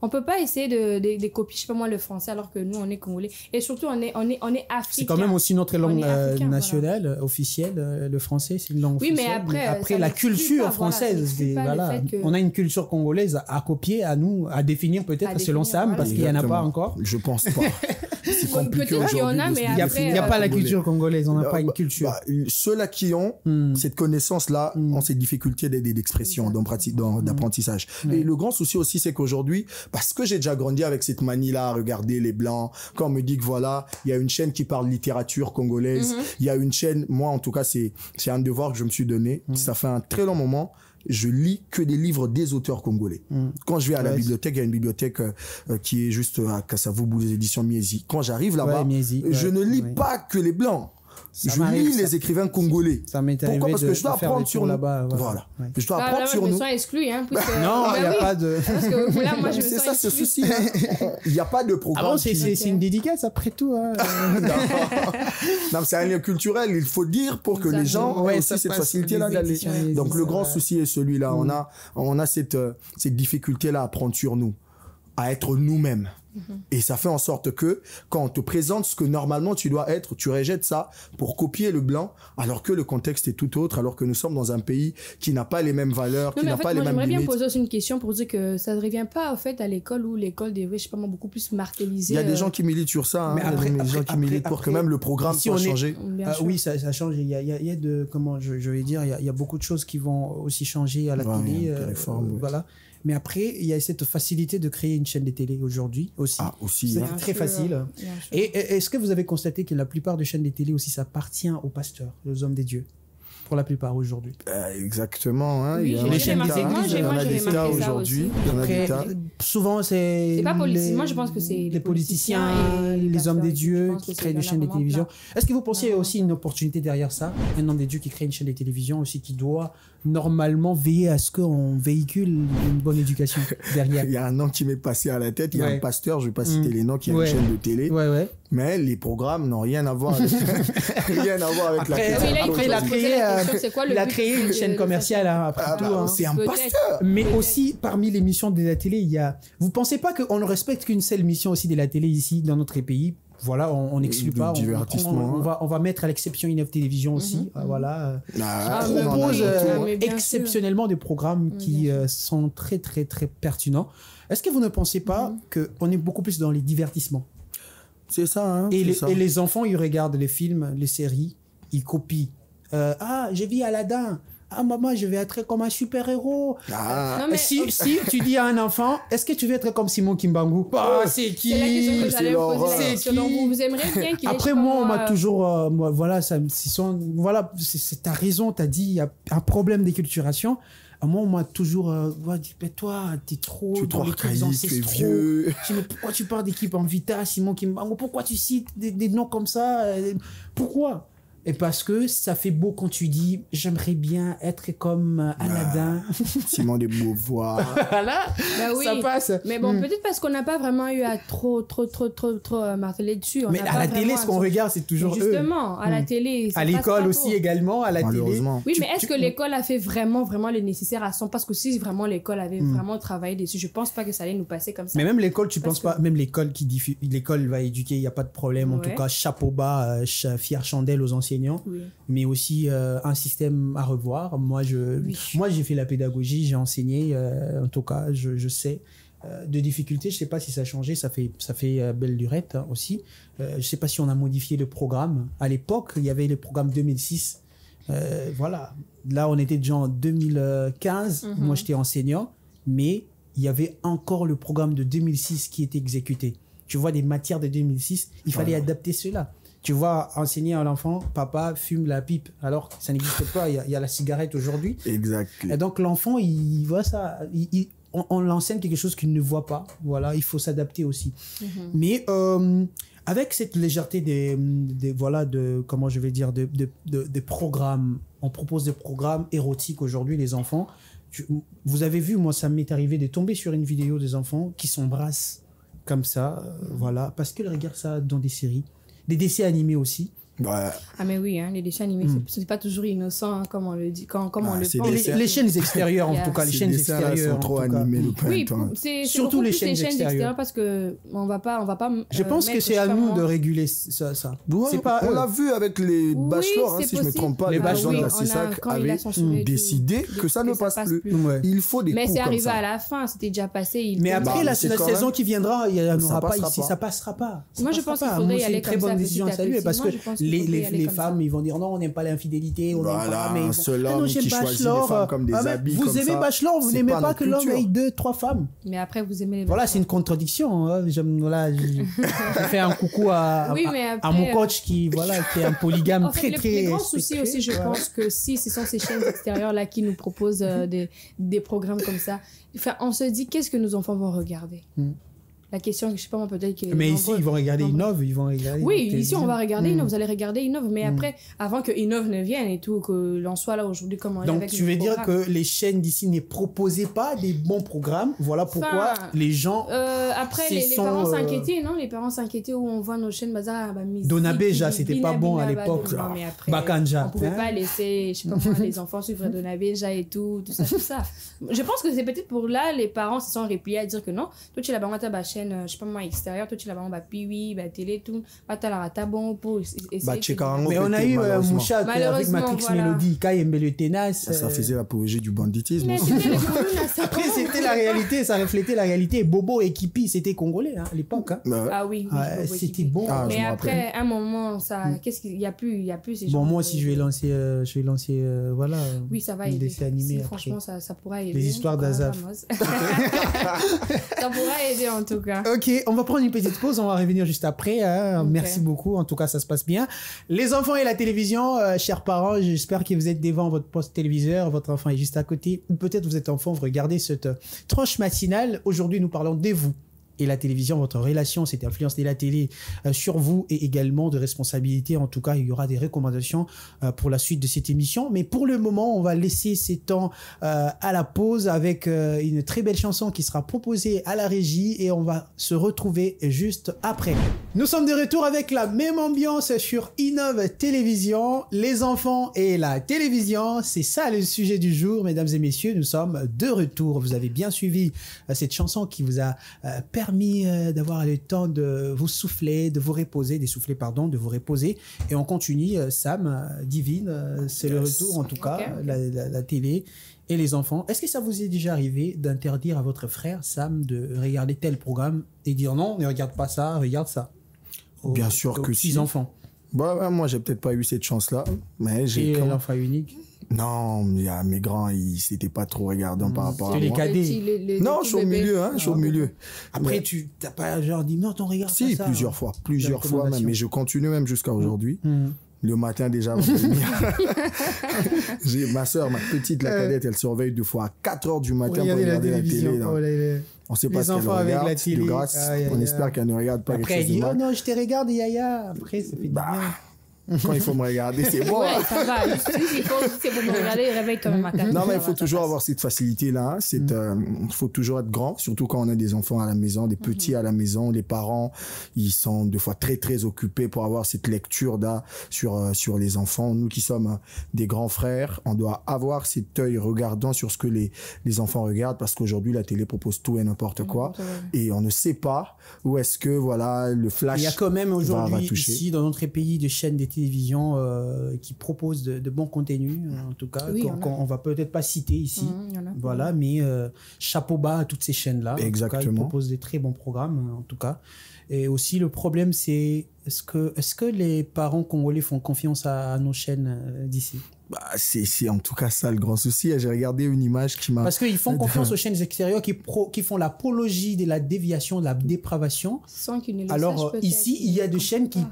on peut pas essayer de copier je sais pas moi le français alors que nous on est congolais et surtout on est africain. C'est quand même aussi notre On langue est africain, nationale, officielle, le français, c'est une langue Oui, mais officielle. après, ça la n'exclut culture pas, voilà, ça française, n'exclut pas le voilà, fait que- on a une culture congolaise à copier, à nous, à définir peut-être À selon définir, Sam, voilà. parce qu'il n'y en a pas Exactement. encore. Je pense pas. c'est compliqué Peut-être qu'il y en a, aujourd'hui de mais se après, Il n'y a pas la congolais. culture congolaise, on n'a pas une culture. Ceux-là qui ont cette connaissance-là ont ces difficultés d'expression, d'apprentissage. Et le grand souci aussi, c'est qu'aujourd'hui, parce que j'ai déjà grandi avec cette manie-là à regarder les Blancs, quand on me dit que voilà, il y a une chaîne qui parle littérature congolaise, il y a une chaîne, moi en tout cas, c'est un devoir que je me suis donné. Ça fait un très long moment. Je lis que des livres des auteurs congolais. Quand je vais à la bibliothèque, il y a une bibliothèque qui est juste à Kassavoubou, les éditions Miesi. Quand j'arrive là-bas, je ne lis pas que les Blancs. Je lis les écrivains congolais. Ça m'est arrivé. Pourquoi? Parce que je dois apprendre sur là-bas. Voilà. Je dois apprendre sur Je me nous. sens exclu, hein. Non, il n'y a pas de... Parce que là, moi, je me C'est sens ça, ce exclue. souci. Il n'y a pas de programme. Ah bon, c'est une dédicace après tout. Hein. Non, c'est un lien culturel. Il faut dire pour que les gens aient aussi cette facilité-là d'aller. Donc, le grand souci est celui-là. On a cette difficulté-là à prendre sur nous, à être nous-mêmes. Et ça fait en sorte que quand on te présente ce que normalement tu dois être, tu rejettes ça pour copier le blanc, alors que le contexte est tout autre, alors que nous sommes dans un pays qui n'a pas les mêmes valeurs, qui n'a pas les mêmes limites. J'aimerais bien poser aussi une question pour dire que ça ne revient pas en fait à l'école où l'école devrait, je sais pas moi, beaucoup plus martelliser. Il y a des gens qui militent sur ça, hein. Mais après, il y a des gens qui militent pour que même le programme soit changé. Oui, ça change. Il y a de, comment je vais dire, il y a beaucoup de choses qui vont aussi changer à la télé. Voilà. Mais après, il y a cette facilité de créer une chaîne de télé aujourd'hui aussi. Ah, aussi. C'est très facile. Et est-ce que vous avez constaté que la plupart des chaînes de télé aussi, ça appartient aux pasteurs, aux hommes des dieux, pour la plupart aujourd'hui? Exactement. Hein. Oui, il y a les chaînes des églises, il y en a des tas aujourd'hui. Après, souvent, c'est pas politique. Moi, je pense que c'est les politiciens et les hommes des dieux qui créent des chaînes de télévision. Est-ce que vous pensez aussi une opportunité derrière ça? Un homme des dieux qui crée une chaîne de télévision aussi qui doit normalement veiller à ce qu'on véhicule une bonne éducation derrière. Il y a un nom qui m'est passé à la tête. Il y a un pasteur, je ne vais pas citer les noms, qui a une chaîne de télé. Mais les programmes n'ont rien à voir avec, la il a créé une chaîne commerciale après tout. C'est un pasteur. Mais aussi, parmi les missions de la télé, il y a... Vous ne pensez pas qu'on ne respecte qu'une seule mission aussi de la télé ici, dans notre pays? Voilà, on n'exclut pas. On va mettre à l'exception Inef Télévision aussi. Voilà. On propose exceptionnellement des programmes qui sont très, très, très pertinents. Est-ce que vous ne pensez pas qu'on est beaucoup plus dans les divertissements? C'est ça, hein. Et les enfants, ils regardent les films, les séries, ils copient. J'ai vu Aladdin. Ah, maman, je vais être comme un super-héros. Non, mais... Si tu dis à un enfant, est-ce que tu veux être comme Simon Kimbangu? C'est qui? C'est la question que j'allais poser. C'est qui? Donc, vous aimeriez bien qu'il ait... Après, moi, on m'a toujours... voilà, t'as raison, t'as dit, il y a un problème d'éculturation. Moi, on m'a toujours dit, toi, t'es trop dans les trucs ancestraux. Tu es vieux. Mais pourquoi tu parles d'équipe en Vita, Simon Kimbangu? Pourquoi tu cites des noms comme ça? Pourquoi? Et parce que ça fait beau quand tu dis j'aimerais bien être comme Aladdin. Simon de Beauvoir. Voilà, ça passe. Mais bon, peut-être parce qu'on n'a pas vraiment eu à trop marteler dessus. Mais à la télé, ce qu'on regarde, c'est toujours justement, à la télé. À l'école aussi également, à la télé. Oui, mais est-ce que l'école a fait vraiment le nécessaire à 100? Parce que si vraiment l'école avait vraiment travaillé dessus, je pense pas que ça allait nous passer comme ça. Mais même l'école, tu penses pas, même l'école qui diffuse, l'école va éduquer, il n'y a pas de problème. En tout cas, chapeau bas, fière chandelle aux enseignants. Mais aussi un système à revoir. Moi, j'ai fait la pédagogie, j'ai enseigné, en tout cas, je sais. De difficultés, je ne sais pas si ça a changé, ça fait belle lurette aussi. Je ne sais pas si on a modifié le programme. À l'époque, il y avait le programme 2006. Voilà. Là, on était déjà en 2015. Moi, j'étais enseignant, mais il y avait encore le programme de 2006 qui était exécuté. Tu vois, des matières de 2006, il fallait adapter cela. Tu vois, enseigner à l'enfant, papa fume la pipe, alors ça n'existe pas, il y a la cigarette aujourd'hui. Exact. Et donc l'enfant, il voit ça, on l'enseigne quelque chose qu'il ne voit pas. Voilà, il faut s'adapter aussi. Mais avec cette légèreté comment je vais dire, des programmes, on propose des programmes érotiques aujourd'hui, les enfants. Vous avez vu, moi, ça m'est arrivé de tomber sur une vidéo des enfants qui s'embrassent comme ça, voilà, parce qu'ils regardent ça dans des séries. Des dessins animés aussi. Ouais. Ah mais oui, hein, les dessins animés, c'est pas toujours innocent, hein, comme on le dit, comme on le c'est pense. Les chaînes extérieures, en tout cas, les Ces chaînes dessins-là extérieures. sont trop en tout cas. animés, le Oui, printemps. c'est Surtout beaucoup les plus chaînes extérieures. parce que on va pas Je pense que c'est à nous de réguler ça. Ouais, C'est pas on eux. l'a vu avec les bachelors, c'est si je ne me trompe pas, Les les bachelors, bachelors de la oui, CISAC quand il a avaient censuré et tout, décidé que ça ne passe plus. Ouais. Il faut des Mais coups c'est comme arrivé ça. à la fin, c'était déjà passé. Mais après, la c'est quand saison même- qui viendra, il n'y en Ça aura pas passera ici, pas. ça passera pas. Ça Moi, je passera pense qu'il pas. faudrait Moi, y c'est aller une très comme bonne ça, décision à petit à saluer petit. parce Moi, que je pense qu'il faudrait y aller les comme femmes, ça. ils vont dire non, on n'aime pas l'infidélité, on n'aime Voilà, pas. Mais un bon. seul Ah non, homme j'aime qui choisit les Bachelor. femmes comme des Ah, mais habits vous comme aimez ça, Bachelor, vous c'est n'aimez pas pas notre que l'homme culture. ait 2-3 femmes. Mais après, vous aimez les Voilà, c'est une contradiction. Hein. Voilà, je fais un coucou Oui, mais à après, mon coach qui est un polygame En fait, très, très les grands soucis respectueux. aussi, je pense que si ce sont ces chaînes extérieures-là qui nous proposent des programmes comme ça, enfin, on se dit qu'est-ce que nos enfants vont regarder. La question, je sais pas moi, peut-être que... Mais ici, ils vont regarder Innov, ils vont regarder... Oui, la ici, on va regarder télévision. Innov, vous allez regarder Innov, mais après, avant que Innov ne vienne et tout, que l'on soit là aujourd'hui comme on est Donc, avec tu les veux dire programmes. que les chaînes d'ici ne proposaient pas des bons programmes. Voilà pourquoi Enfin, les gens... Après, ce les sont, parents s'inquiétaient, non? Les parents s'inquiétaient où on voit nos chaînes bazar, musique, Donabeja, c'était Bina, pas bon à Bina, l'époque. Non, mais après, Bakanja. on pouvait Hein? pas laisser, je sais pas moi, les enfants suivre Donabeja et tout ça, tout ça. Je pense que c'est peut-être pour là, les parents se sont repliés à dire que non, toi tu es là-bas, ta chaîne, je sais pas moi, extérieure, toi tu es là-bas, piwi, télé, tout, pas t'as la tabon pour essayer. Tchekarango, Mais on a eu Moucha avec Malheureusement, Matrix voilà. Melody, Kayembe le Tenace. Ça faisait l'apogée du banditisme. Mais aussi. c'était les Koulouna, ça. Après, c'était la réalité, ça reflétait la réalité. Bobo et Kipi, c'était congolais hein, à l'époque. Hein. Bah ouais. Ah oui, Ouais, je vois c'était qui- bon. Ah, je Mais me après, un moment, ça, qu'est-ce qu'il y a plus ces Bon, gens moi de- aussi, je vais lancer voilà. Oui, ça va un aider. dessin animé Si, après. franchement, ça pourra aider. Les histoires d'Azaf. Ça pourra aider en tout cas. Ok, on va prendre une petite pause, on va revenir juste après. Hein. Ok. Merci beaucoup, en tout cas ça se passe bien. Les enfants et la télévision, chers parents, j'espère que vous êtes devant votre poste téléviseur, votre enfant est juste à côté, ou peut-être vous êtes enfant, vous regardez cette tranche matinale. Aujourd'hui nous parlons de vous et la télévision, votre relation, cette influence de la télé sur vous et également de responsabilité. En tout cas, il y aura des recommandations pour la suite de cette émission. Mais pour le moment, on va laisser ces temps à la pause avec une très belle chanson qui sera proposée à la régie et on va se retrouver juste après. Nous sommes de retour avec la même ambiance sur Innov Télévision. Les enfants et la télévision, c'est ça le sujet du jour, mesdames et messieurs. Nous sommes de retour. Vous avez bien suivi cette chanson qui vous a permis d'avoir le temps de vous souffler, de vous reposer, de vous reposer. Et on continue, Sam, Divine, c'est le retour en tout cas, Ok. la télé et les enfants. Est-ce que ça vous est déjà arrivé d'interdire à votre frère, Sam, de regarder tel programme et dire non, ne regarde pas ça, regarde ça? Bien sûr que si. Enfants. Bah, moi, j'ai peut-être pas eu cette chance-là, mais j'ai. Et quand- l'enfant unique. Non, il y a mes grands, ils s'étaient pas trop regardants par rapport à les moi. cadets. Non, je suis au milieu, hein, je suis au milieu. Après, Mais- tu n'as pas genre dit non, ton regard Si, pas ça. plusieurs fois même, recommandation. mais je continue même jusqu'à aujourd'hui. Hmm. Le matin déjà, avant de venir. J'ai ma soeur, ma petite, la cadette, elle se réveille 2 fois à 4 heures du matin pour regarder la télé. Oh, On sait pas les ce qu'elle enfants avec regarde, la télé. de grâce. Aïe, aïe, On aïe. espère qu'elle ne regarde pas Après, quelque elle chose dit de oh mal. non, je te regarde, Yaya. Après, ça fait du Bah, bien. Quand il faut me regarder, c'est bon. Ouais, hein. ça va. C'est pour me regarder, réveille quand même à 4 Non, mais il faut toujours avoir cette facilité-là. Il faut toujours être grand, surtout quand on a des enfants à la maison, des petits à la maison. Les parents, ils sont des fois très, très occupés pour avoir cette lecture là sur les enfants. Nous qui sommes des grands frères, on doit avoir cet œil regardant sur ce que les enfants regardent parce qu'aujourd'hui, la télé propose tout et n'importe quoi. Et on ne sait pas où est-ce que, voilà, le flash Il y a quand même va aujourd'hui toucher. ici dans notre pays des chaînes de télévision qui proposent de bons contenus en tout cas Oui, il y en a. qu'on va peut-être pas citer ici. Il y en a. Voilà, mais chapeau bas à toutes ces chaînes-là. En tout cas, Exactement. ils proposent des très bons programmes en tout cas. Et aussi le problème c'est est-ce que les parents congolais font confiance à nos chaînes d'ici? Bah, c'est en tout cas ça le grand souci. J'ai regardé une image qui m'a... Parce qu'ils font confiance aux chaînes extérieures qui font l'apologie de la déviation, de la dépravation. Sans qu'ils ne le Alors sachent peut-être. ici, il y a des chaînes qui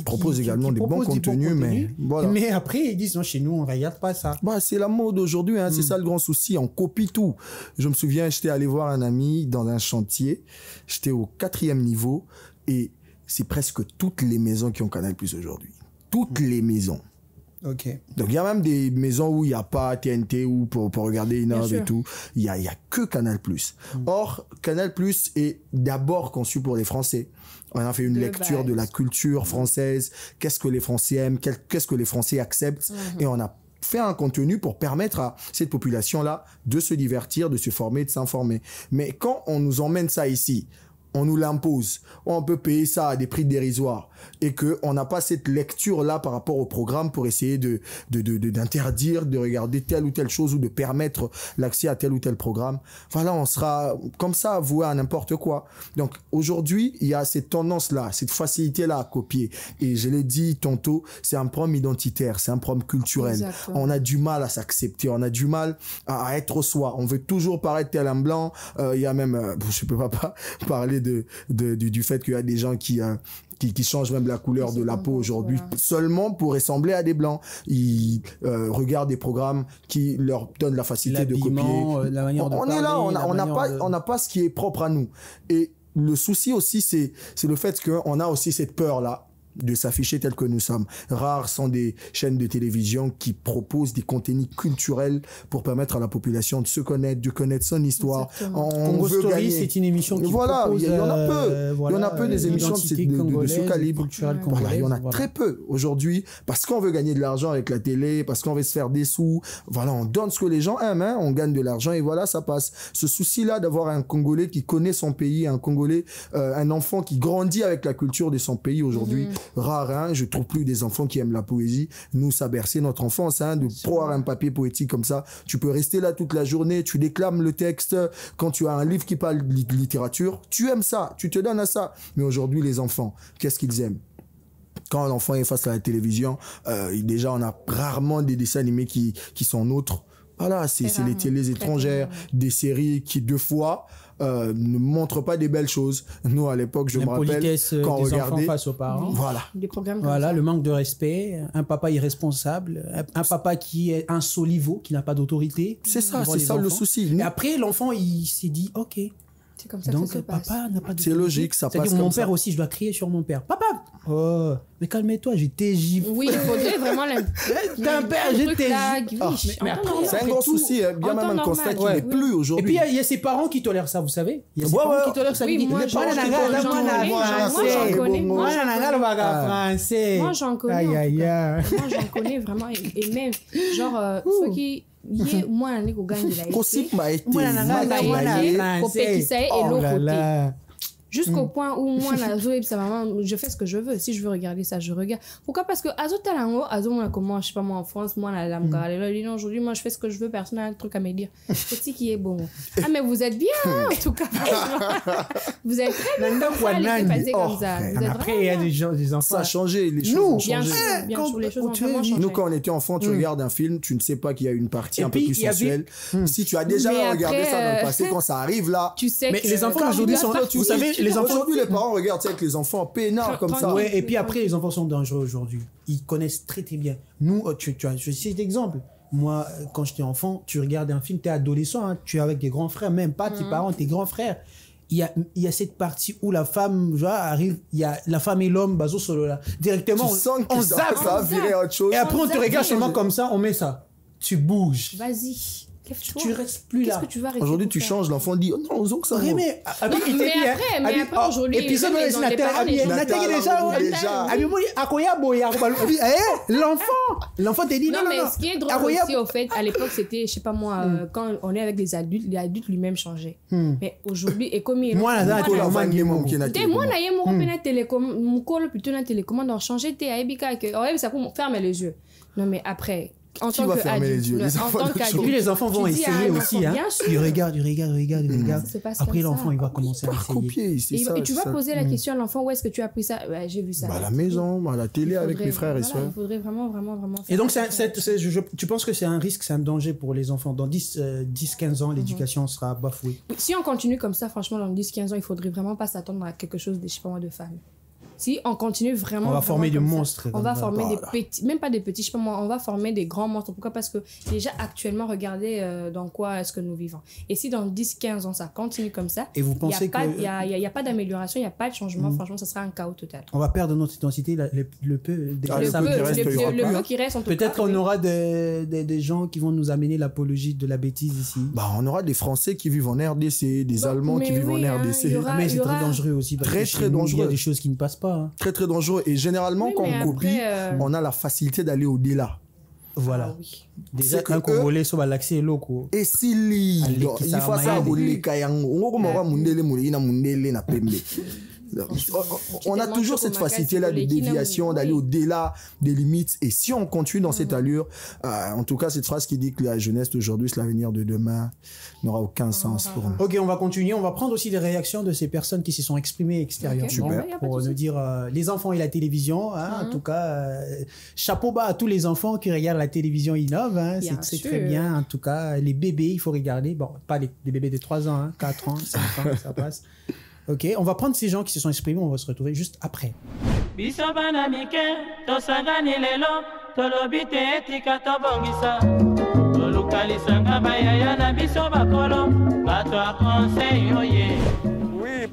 proposent également des bons proposent contenus, mais voilà. Mais après, ils disent non, chez nous, on regarde pas ça. Bah, c'est la mode aujourd'hui, hein. C'est ça le grand souci. On copie tout. Je me souviens, j'étais allé voir un ami dans un chantier. J'étais au 4e niveau et c'est presque toutes les maisons qui ont Canal+ aujourd'hui. Toutes les maisons. Ok. Donc il y a même des maisons où il n'y a pas TNT ou pour regarder une œuvre et tout. Il y a que Canal+. Or, Canal+ est d'abord conçu pour les Français. On a fait une lecture de la culture française. Qu'est-ce que les Français aiment? Qu'est-ce que les Français acceptent? Et on a fait un contenu pour permettre à cette population-là de se divertir, de se former, de s'informer. Mais quand on nous emmène ça ici, on nous l'impose, on peut payer ça à des prix dérisoires et qu'on n'a pas cette lecture-là par rapport au programme pour essayer d'interdire de regarder telle ou telle chose ou de permettre l'accès à tel ou tel programme. Voilà, on sera comme ça voué à n'importe quoi. Donc aujourd'hui, il y a cette tendance-là, cette facilité-là à copier. Et je l'ai dit tantôt, c'est un problème identitaire, c'est un problème culturel. Exactement. On a du mal à s'accepter, on a du mal à être soi. On veut toujours paraître tel un blanc. Il y a même, je peux pas parler du fait qu'il y a des gens qui changent même la couleur de la peau aujourd'hui seulement pour ressembler à des blancs. Ils regardent des programmes qui leur donnent la facilité de copier. La manière de on parler, est là, on n'a pas ce qui est propre à nous. Et le souci aussi, c'est le fait qu'on a aussi cette peur-là de s'afficher tel que nous sommes. Rares sont des chaînes de télévision qui proposent des contenus culturels pour permettre à la population de se connaître, de connaître son histoire. Congo Story, c'est une émission qui propose... il y en a peu. Il y en a peu des émissions de ce calibre. Voilà, il y en a très peu aujourd'hui parce qu'on veut gagner de l'argent avec la télé, parce qu'on veut se faire des sous. Voilà, on donne ce que les gens aiment, hein, on gagne de l'argent et voilà, ça passe. Ce souci-là d'avoir un Congolais qui connaît son pays, un Congolais, un enfant qui grandit avec la culture de son pays aujourd'hui, rare, hein, je trouve plus des enfants qui aiment la poésie. Nous, ça berçait notre enfance, hein, de avoir un papier poétique comme ça. Tu peux rester là toute la journée, tu déclames le texte. Quand tu as un livre qui parle de littérature, tu aimes ça, tu te donnes à ça. Mais aujourd'hui, les enfants, qu'est-ce qu'ils aiment? Quand l'enfant est face à la télévision, déjà, on a rarement des dessins animés qui sont nôtres. Voilà, c'est les télés étrangères, des séries qui, deux fois, ne montrent pas des belles choses. Nous, à l'époque, je me rappelle, quand on regardait... face aux parents. Voilà. Des programmes comme Voilà, ça. le manque de respect, un papa irresponsable, un papa qui est un soliveau, qui n'a pas d'autorité. C'est ça enfants. le souci. Et après, l'enfant, il s'est dit, ok. C'est comme ça Donc, que ça se passe. papa n'a pas d'autorité. C'est logique, ça passe Mon comme père ça. aussi, je dois crier sur mon père. Papa! Oh, mais calme-toi, j'étais giflé. Oui, il faudrait vraiment... T'as un père, j'étais giflé. Mais après, C'est un gros souci, hein. Bien même un constat qui n'est plus Et aujourd'hui. puis, il y a ses parents qui tolèrent ça, vous savez. Il y a ses Ouais, parents ouais. qui tolèrent ça. Oui, Ils disent, moi, les j'en parents, Moi, j'en connais vraiment. Et même, genre, ceux qui... Ye moi nani ko gagne de la Gossip m'a été Ye kopekisa ye Oh eloko là te. là. Jusqu'au point où moi nazo et sa maman, je fais ce que je veux. Si je veux regarder ça, je regarde. Pourquoi? Parce que azo talango, azo moi comment, je sais pas moi en France, moi la lame non, aujourd'hui moi je fais ce que je veux, personne n'a un truc à me dire. C'est qui est bon. Ah mais vous êtes bien en tout cas. Vous êtes très bien. Fallait passer comme ça. Vous êtes Après, il y a des gens, des enfants. Ça a changé, les choses Nous, ont bien changé. sûr, bien sûr, les choses ont vraiment changé. Nous, quand on était enfant, tu regardes un film, tu ne sais pas qu'il y a une partie Et un peu puis, plus il y avait- sensuelle. Si tu as déjà Mais regardé après, ça dans le passé, quand ça arrive là, Tu sais Mais que les enfants aujourd'hui sont... Vous savez, les enfants... aujourd'hui, les parents regardent ça avec les enfants peinards comme ça. Ouais, et puis après, les enfants sont dangereux aujourd'hui. Ils connaissent très très bien. Nous, tu as, je cite l'exemple. Moi, quand j'étais enfant, tu regardes un film, tu es adolescent, hein, tu es avec des grands frères, même pas tes parents, tes grands frères. Il y a cette partie où la femme genre, arrive, il y a la femme et l'homme, baso solo là. Directement, Tu sens on que ça zappe. va virer à autre chose. Et après, on te zappe. regarde seulement comme ça, on met ça. Tu bouges. vas-y. Tu restes plus Qu'est-ce là. que tu vas rester Aujourd'hui, pour tu faire? changes, l'enfant dit, oh non, on que ça. Oui, mais après, aujourd'hui, épisode même les parents, les l'enfant te dit Non, non, mais non, ce qui est drôle aussi, au fait, à l'époque, c'était, je sais pas moi, quand on est avec des adultes, les adultes lui-même changeaient. Mais aujourd'hui, et comme il Moi, là, Moi, moi, na ye moko pe na télécommande mukolo plutôt na télécommande en changer te aibika que ouais ça pour fermer les yeux. Non mais après en Qui tant va fermer les qu'adulte, yeux? Les en enfants tant de Et puis qu'adulte, les enfants vont tu dis à essayer un aussi. enfant, Hein. bien sûr. Ils regardent. Ça se passe Après, comme l'enfant, ça. il va commencer à Pas essayer. copier, c'est Et, ça. et tu vas ça. poser la question à l'enfant, où est-ce que tu as pris ça? Ouais, j'ai vu ça. Bah, à la maison, à la télé avec Faudrait- mes frères et voilà, sœurs. Il faudrait vraiment Et donc, faire attention. tu penses que c'est un risque, c'est un danger pour les enfants. Dans 10-15 ans, l'éducation sera bafouée. Si on continue comme ça, franchement, dans 10-15 ans, il faudrait vraiment pas s'attendre à quelque chose de, je sais pas moi, de famille. Si on continue vraiment... On va former des monstres. On va former des petits, même pas des petits, je sais pas moi, on va former des grands monstres. Pourquoi? Parce que déjà actuellement, regardez dans quoi est-ce que nous vivons. Et si dans 10-15 ans, ça continue comme ça, et vous pensez il n'y a pas d'amélioration, il n'y a pas de changement, franchement, ça sera un chaos total. On va perdre notre identité, le peu qui reste, en tout cas. Peut-être qu'on aura des gens qui vont nous amener l'apologie de la bêtise ici. Bah, on aura des Français qui vivent en RDC, des Allemands qui vivent en RDC. Mais c'est très dangereux aussi. Parce que très dangereux. Il y a des choses qui ne passent pas. Hein. Très, très dangereux. Et généralement, quand on copie, on a la facilité d'aller au-delà. Voilà. Ah, oui. Déjà, un Congolais sur l'accès local. Et si il faut ça, on a toujours cette facilité-là de déviation, d'aller au-delà des limites. Et si on continue dans cette allure, en tout cas, cette phrase qui dit que la jeunesse d'aujourd'hui, c'est l'avenir de demain, n'aura aucun sens pour nous. Ok, on va continuer. On va prendre aussi les réactions de ces personnes qui se sont exprimées extérieurement. Super. Pour nous dire les enfants et la télévision. Hein, en tout cas, chapeau bas à tous les enfants qui regardent la télévision innove. Hein, c'est très bien. En tout cas, les bébés, il faut regarder. Bon, pas les bébés de 3 ans, hein, 4 ans, 5 ans, ça passe. Ok, on va prendre ces gens qui se sont exprimés, on va se retrouver juste après. Oui,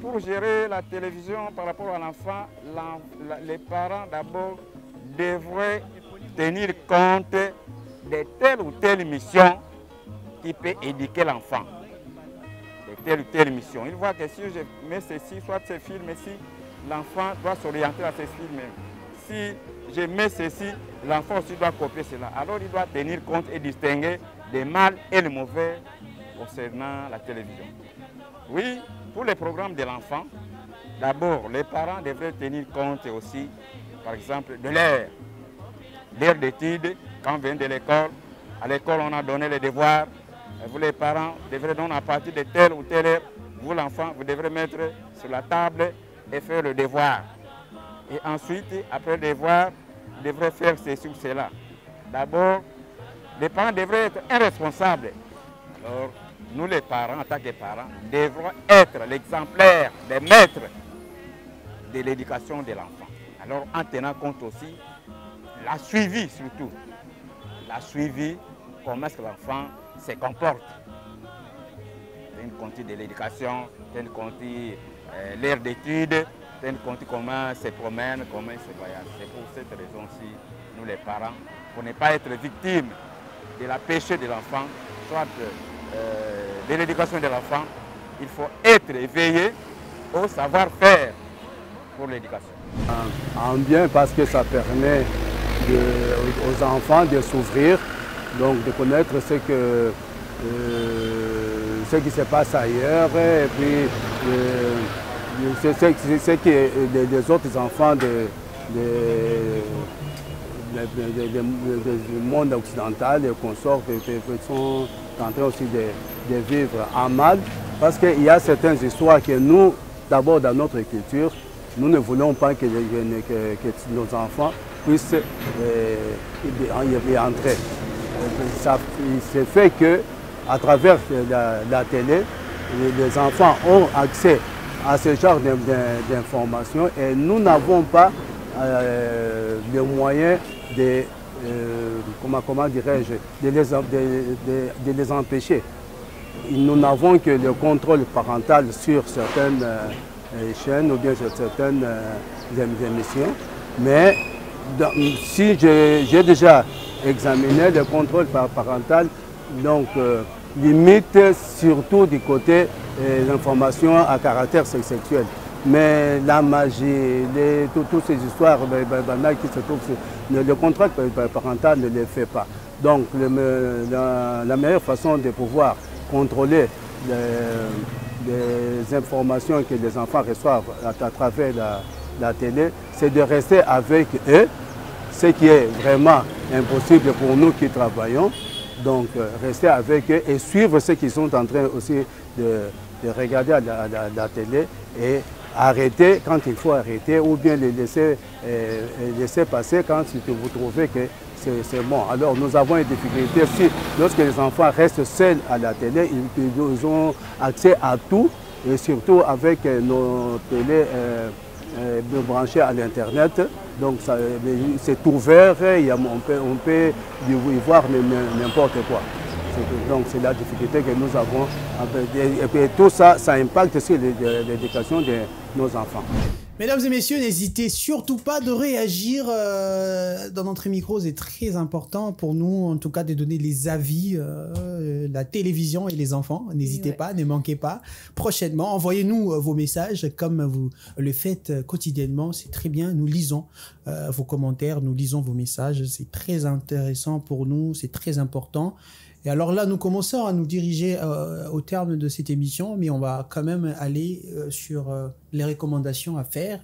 pour gérer la télévision par rapport à l'enfant, les parents d'abord devraient tenir compte de telle ou telle mission qui peut éduquer l'enfant. Telle ou telle mission. Il voit que si je mets ceci, soit ce film-ci, l'enfant doit s'orienter à ce film. Si je mets ceci, l'enfant aussi doit copier cela. Alors il doit tenir compte et distinguer le mal et le mauvais concernant la télévision. Oui, pour les programmes de l'enfant, d'abord, les parents devraient tenir compte aussi, par exemple, de l'heure d'études, quand on vient de l'école. À l'école, on a donné les devoirs. Vous, les parents, devrez donc à partir de telle ou telle heure, vous, l'enfant, vous devrez mettre sur la table et faire le devoir. Et ensuite, après le devoir, vous devrez faire ceci ou cela. D'abord, les parents devraient être irresponsables. Alors, nous, les parents, en tant que parents, devrons être l'exemplaire des maîtres de l'éducation de l'enfant. Alors, en tenant compte aussi, la suivi surtout. La suivi, comment est-ce que l'enfant se comporte. Tenir compte de l'éducation, tenir compte de l'ère d'études, tenir compte comment il se promène, comment il se voyage. C'est pour cette raison-ci, nous les parents, pour ne pas être victimes de la péché de l'enfant, soit de l'éducation de l'enfant, il faut être éveillé au savoir-faire pour l'éducation. En bien parce que ça permet aux enfants de s'ouvrir, donc de connaître ce qui se passe ailleurs et puis ce que les autres enfants du monde occidental et consorts sont en train aussi de vivre en mal, parce qu'il y a certaines histoires que nous, d'abord dans notre culture, nous ne voulons pas que nos enfants puissent y entrer. C'est fait qu'à travers la télé, les enfants ont accès à ce genre d'informations et nous n'avons pas les moyens de, comment dirais-je, de les empêcher. Nous n'avons que le contrôle parental sur certaines chaînes ou bien sur certaines émissions, mais si j'ai déjà examiner le contrôle parental, donc limite surtout du côté des informations à caractère sexuel. Mais la magie, toutes ces histoires qui se trouvent, le contrôle parental ne les fait pas. Donc la meilleure façon de pouvoir contrôler les informations que les enfants reçoivent à travers la télé, c'est de rester avec eux, ce qui est vraiment impossible pour nous qui travaillons. Donc rester avec eux et suivre ce qu'ils sont en train aussi de regarder à la télé et arrêter quand il faut arrêter ou bien les laisser passer quand vous trouvez que c'est bon. Alors nous avons une difficulté si lorsque les enfants restent seuls à la télé, ils ont accès à tout et surtout avec nos télés branché à l'Internet. Donc c'est ouvert, on peut y voir n'importe quoi. Donc c'est la difficulté que nous avons. Et puis tout ça, ça impacte sur l'éducation de nos enfants. Mesdames et messieurs, n'hésitez surtout pas de réagir dans notre micro, c'est très important pour nous, en tout cas, de donner les avis, la télévision et les enfants. N'hésitez pas, ne manquez pas. Prochainement, envoyez-nous vos messages comme vous le faites quotidiennement, c'est très bien. Nous lisons vos commentaires, nous lisons vos messages, c'est très intéressant pour nous, c'est très important. Et alors là, nous commençons à nous diriger au terme de cette émission, mais on va quand même aller sur les recommandations à faire.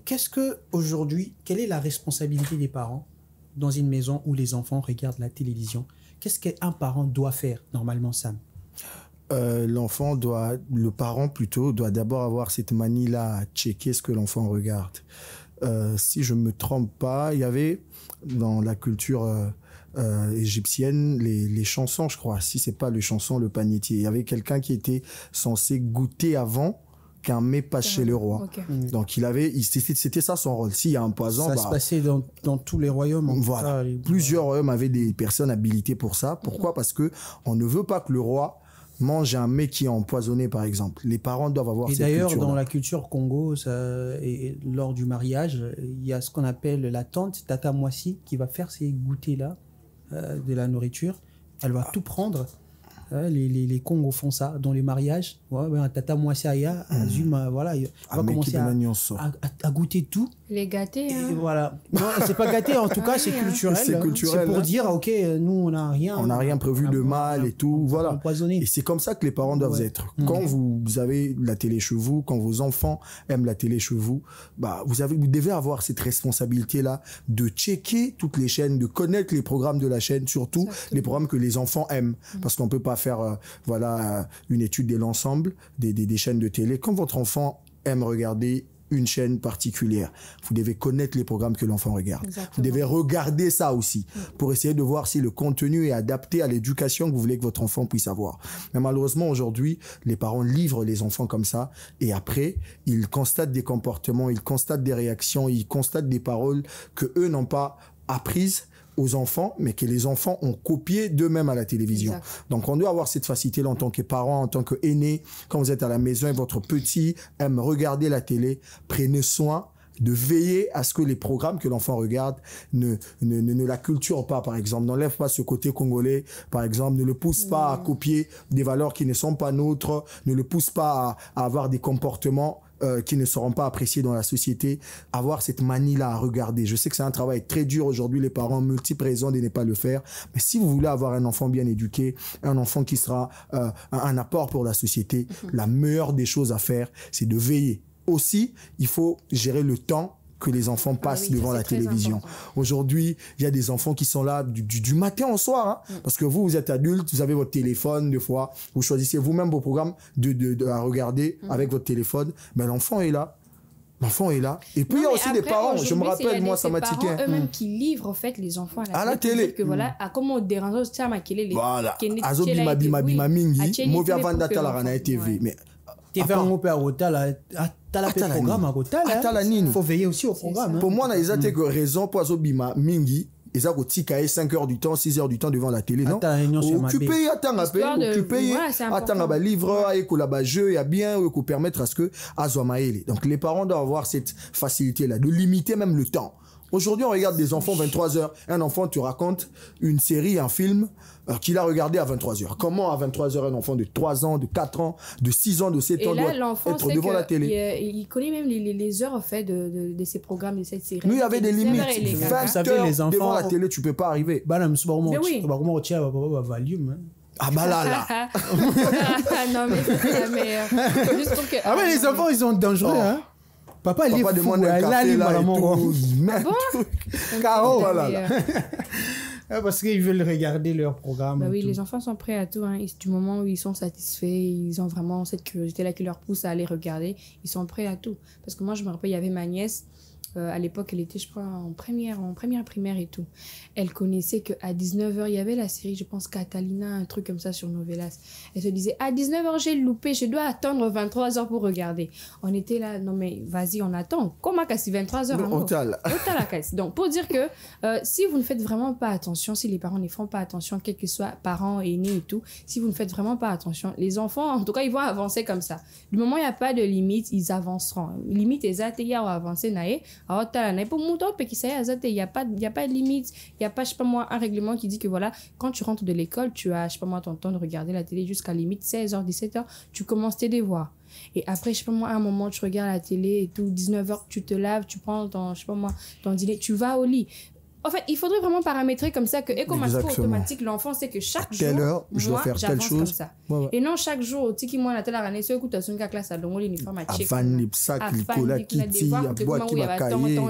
Quelle est la responsabilité des parents dans une maison où les enfants regardent la télévision? Qu'est-ce qu'un parent doit faire normalement, Sam? Le parent plutôt, doit d'abord avoir cette manie-là à checker ce que l'enfant regarde. Si je ne me trompe pas, il y avait dans la culture égyptienne les chansons, je crois. Si c'est pas les chansons, le panetier. Il y avait quelqu'un qui était censé goûter avant qu'un mets passe chez le roi. Okay. Donc c'était ça son rôle. S'il y a un poison, ça se passait dans tous les royaumes. Voilà. Plusieurs royaumes avaient des personnes habilitées pour ça. Pourquoi? Parce que on ne veut pas que le roi mange un mets qui est empoisonné, par exemple. Les parents doivent avoir cette culture. Et d'ailleurs, dans la culture Congo, lors du mariage, il y a ce qu'on appelle la tante, Tata Moissi, qui va faire ces goûters-là de la nourriture. Elle va tout prendre. Les Congos font ça dans les mariages. Tata Moissi Aya, voilà, il va commencer à goûter tout. Les gâtés. Hein. Voilà. Non, c'est pas gâté, en tout cas, c'est culturel. C'est culturel. C'est pour dire, ok, nous, on n'a rien. On n'a rien prévu de mal et tout. Voilà. Empoisonné. Et c'est comme ça que les parents doivent être. Quand vous avez la télé chez vous, quand vos enfants aiment la télé chez vous, vous devez avoir cette responsabilité-là de checker toutes les chaînes, de connaître les programmes de la chaîne, surtout les programmes que les enfants aiment. Parce qu'on peut pas faire, une étude de l'ensemble des chaînes de télé. Quand votre enfant aime regarder une chaîne particulière, vous devez connaître les programmes que l'enfant regarde. Exactement. Vous devez regarder ça aussi pour essayer de voir si le contenu est adapté à l'éducation que vous voulez que votre enfant puisse avoir. Mais malheureusement, aujourd'hui, les parents livrent les enfants comme ça et après, ils constatent des comportements, ils constatent des réactions, ils constatent des paroles que eux n'ont pas apprises aux enfants, mais que les enfants ont copié d'eux-mêmes à la télévision. Exact. Donc, on doit avoir cette facilité-là en tant que parent, en tant qu'aîné. Quand vous êtes à la maison et votre petit aime regarder la télé, prenez soin de veiller à ce que les programmes que l'enfant regarde ne la culturent pas, par exemple. N'enlève pas ce côté congolais, par exemple. Ne le pousse pas à copier des valeurs qui ne sont pas nôtres. Ne le pousse pas à avoir des comportements qui ne seront pas appréciés dans la société, avoir cette manie-là à regarder. Je sais que c'est un travail très dur aujourd'hui, les parents ont multiples raisons de ne pas le faire, mais si vous voulez avoir un enfant bien éduqué, un enfant qui sera un apport pour la société, la meilleure des choses à faire, c'est de veiller. Aussi, il faut gérer le temps que les enfants passent devant la télévision. Aujourd'hui, il y a des enfants qui sont là du matin au soir, parce que vous êtes adulte, vous avez votre téléphone, des fois, vous choisissez vous-même vos programmes à regarder avec votre téléphone, mais l'enfant est là. L'enfant est là. Et puis, il y a aussi des parents. Je me rappelle, moi, ça m'a tiqué. C'est eux-mêmes qui livrent, en fait, les enfants à la télé. Que voilà, à comment déranger, ça m'a les. Voilà. Azo bima mingi, mauvais avant d'atteindre la Rana TV. Mais TV on peut à t'as le programme à côté là. Il faut veiller aussi au programme. Pour moi, on a exactement raison pour Azo bima mingi. Et ça, quand tu as 5 heures du temps, 6 heures du temps devant la télé, non? Occupé, attends un livre, un jeu, il y a bien, pour permettre à ce que Azoamaele. Donc, les parents doivent avoir cette facilité-là, de limiter même le temps. Aujourd'hui, on regarde des enfants 23 heures. Un enfant, tu racontes une série, un film qu'il a regardé à 23 heures. Comment à 23 heures, un enfant de 3 ans, de 4 ans, de 6 ans, de 7 ans doit être devant la télé? Il connaît même les heures en fait, de ces programmes, de cette série. Nous, il y avait des limites. 20 heures les enfants, devant la télé, tu ne peux pas arriver. Mais oui. Ah bah là. Non, mais juste pour que... Ah mais les enfants, ils sont dangereux, hein. Papa demande un café là et tout. Caro, voilà. Parce qu'ils veulent regarder leur programme. Bah oui, les enfants sont prêts à tout. Hein. Du moment où ils sont satisfaits, ils ont vraiment cette curiosité-là qui leur pousse à aller regarder. Ils sont prêts à tout. Parce que moi, je me rappelle, il y avait ma nièce. à l'époque, elle était, je crois, en première primaire et tout. Elle connaissait qu'à 19h, il y avait la série, je pense, Catalina, un truc comme ça sur Novelas. Elle se disait, à 19h, j'ai loupé, je dois attendre 23h pour regarder. On était là, non mais vas-y, on attend. Comment qu'à 23h? Donc, pour dire que si vous ne faites vraiment pas attention, si les parents ne font pas attention, quels que soient parents, aînés et tout, si vous ne faites vraiment pas attention, les enfants, en tout cas, ils vont avancer comme ça. Du moment où il n'y a pas de limite, ils avanceront. Limite, ils ont avancé, il n'y a pas de limite, il n'y a pas, je sais pas moi, un règlement qui dit que voilà, quand tu rentres de l'école, tu as, je sais pas moi, ton temps de regarder la télé jusqu'à limite 16h, 17h, tu commences tes devoirs. Et après, je sais pas moi, à un moment, tu regardes la télé et tout, 19h, tu te laves, tu prends ton, je sais pas moi, ton dîner, tu vas au lit. En fait, il faudrait vraiment paramétrer comme ça que, et comme un sport automatique, l'enfant sait que chaque jour, telle heure, je dois faire telle chose. Comme ça. Ouais. Et non chaque jour, tu sais, moi, la telle année, c'est écoute, tu as une classe à l'ongole, l'uniforme à check. Avant, les sacs, les colas, qui tirent, à boire, qui va cahier.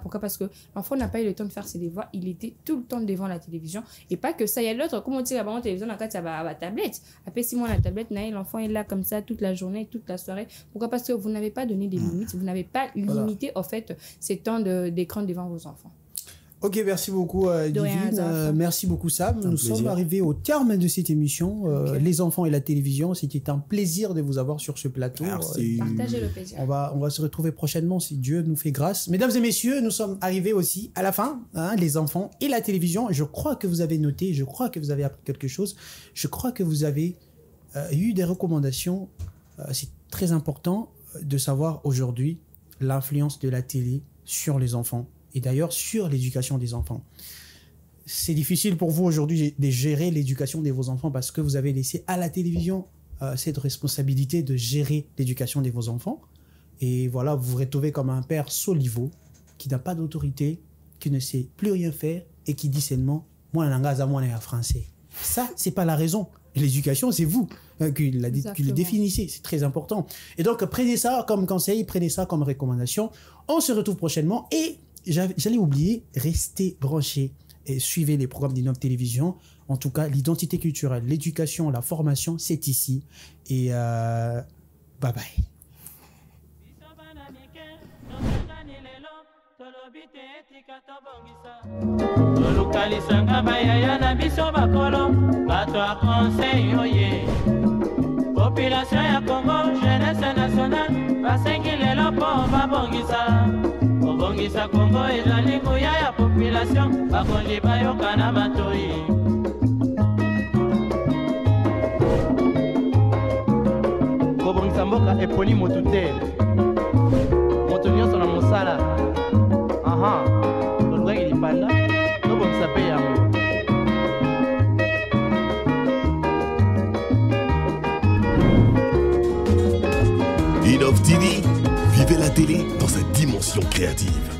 Pourquoi? Parce que l'enfant n'a pas eu le temps de faire ses devoirs. Il était tout le temps devant la télévision. Et pas que ça, il y a l'autre, comment on dit, la télévision, dans la tablette. Après, si moi, la tablette, l'enfant est là comme ça toute la journée, toute la soirée. Pourquoi? Parce que vous n'avez pas donné des limites. Vous n'avez pas limité, en fait, ces temps d'écran devant vos enfants. Ok, merci beaucoup Divine, merci beaucoup Sam. Nous sommes arrivés au terme de cette émission, Les enfants et la télévision. C'était un plaisir de vous avoir sur ce plateau. Partagez le plaisir. On va se retrouver prochainement si Dieu nous fait grâce. Mesdames et messieurs, nous sommes arrivés aussi à la fin, les enfants et la télévision. Je crois que vous avez noté, je crois que vous avez appris quelque chose. Je crois que vous avez eu des recommandations. C'est très important de savoir aujourd'hui l'influence de la télé sur les enfants. Et d'ailleurs sur l'éducation des enfants. C'est difficile pour vous aujourd'hui de gérer l'éducation de vos enfants parce que vous avez laissé à la télévision cette responsabilité de gérer l'éducation de vos enfants. Et voilà, vous vous retrouvez comme un père solivo qui n'a pas d'autorité, qui ne sait plus rien faire et qui dit seulement « moi, la langue, moi, la français ». Ça, c'est pas la raison. L'éducation, c'est vous qui le définissez. C'est très important. Et donc, prenez ça comme conseil, prenez ça comme recommandation. On se retrouve prochainement et j'allais oublier, restez branchés et suivez les programmes d'Innov Télévision. En tout cas, l'identité culturelle, l'éducation, la formation, c'est ici. Et bye bye. Population ya Congo, jeunesse nationale, basengilelo po babongisa. Obongisa Congo ezali nguya ya population, bakondi bayoka na matoi. Kobongisa mboka eponi motu te. Moto nyonso na mosala. Aha, tolwaki lipanda, tobongisa pe yango. Innov TV, vivez la télé dans sa dimension créative.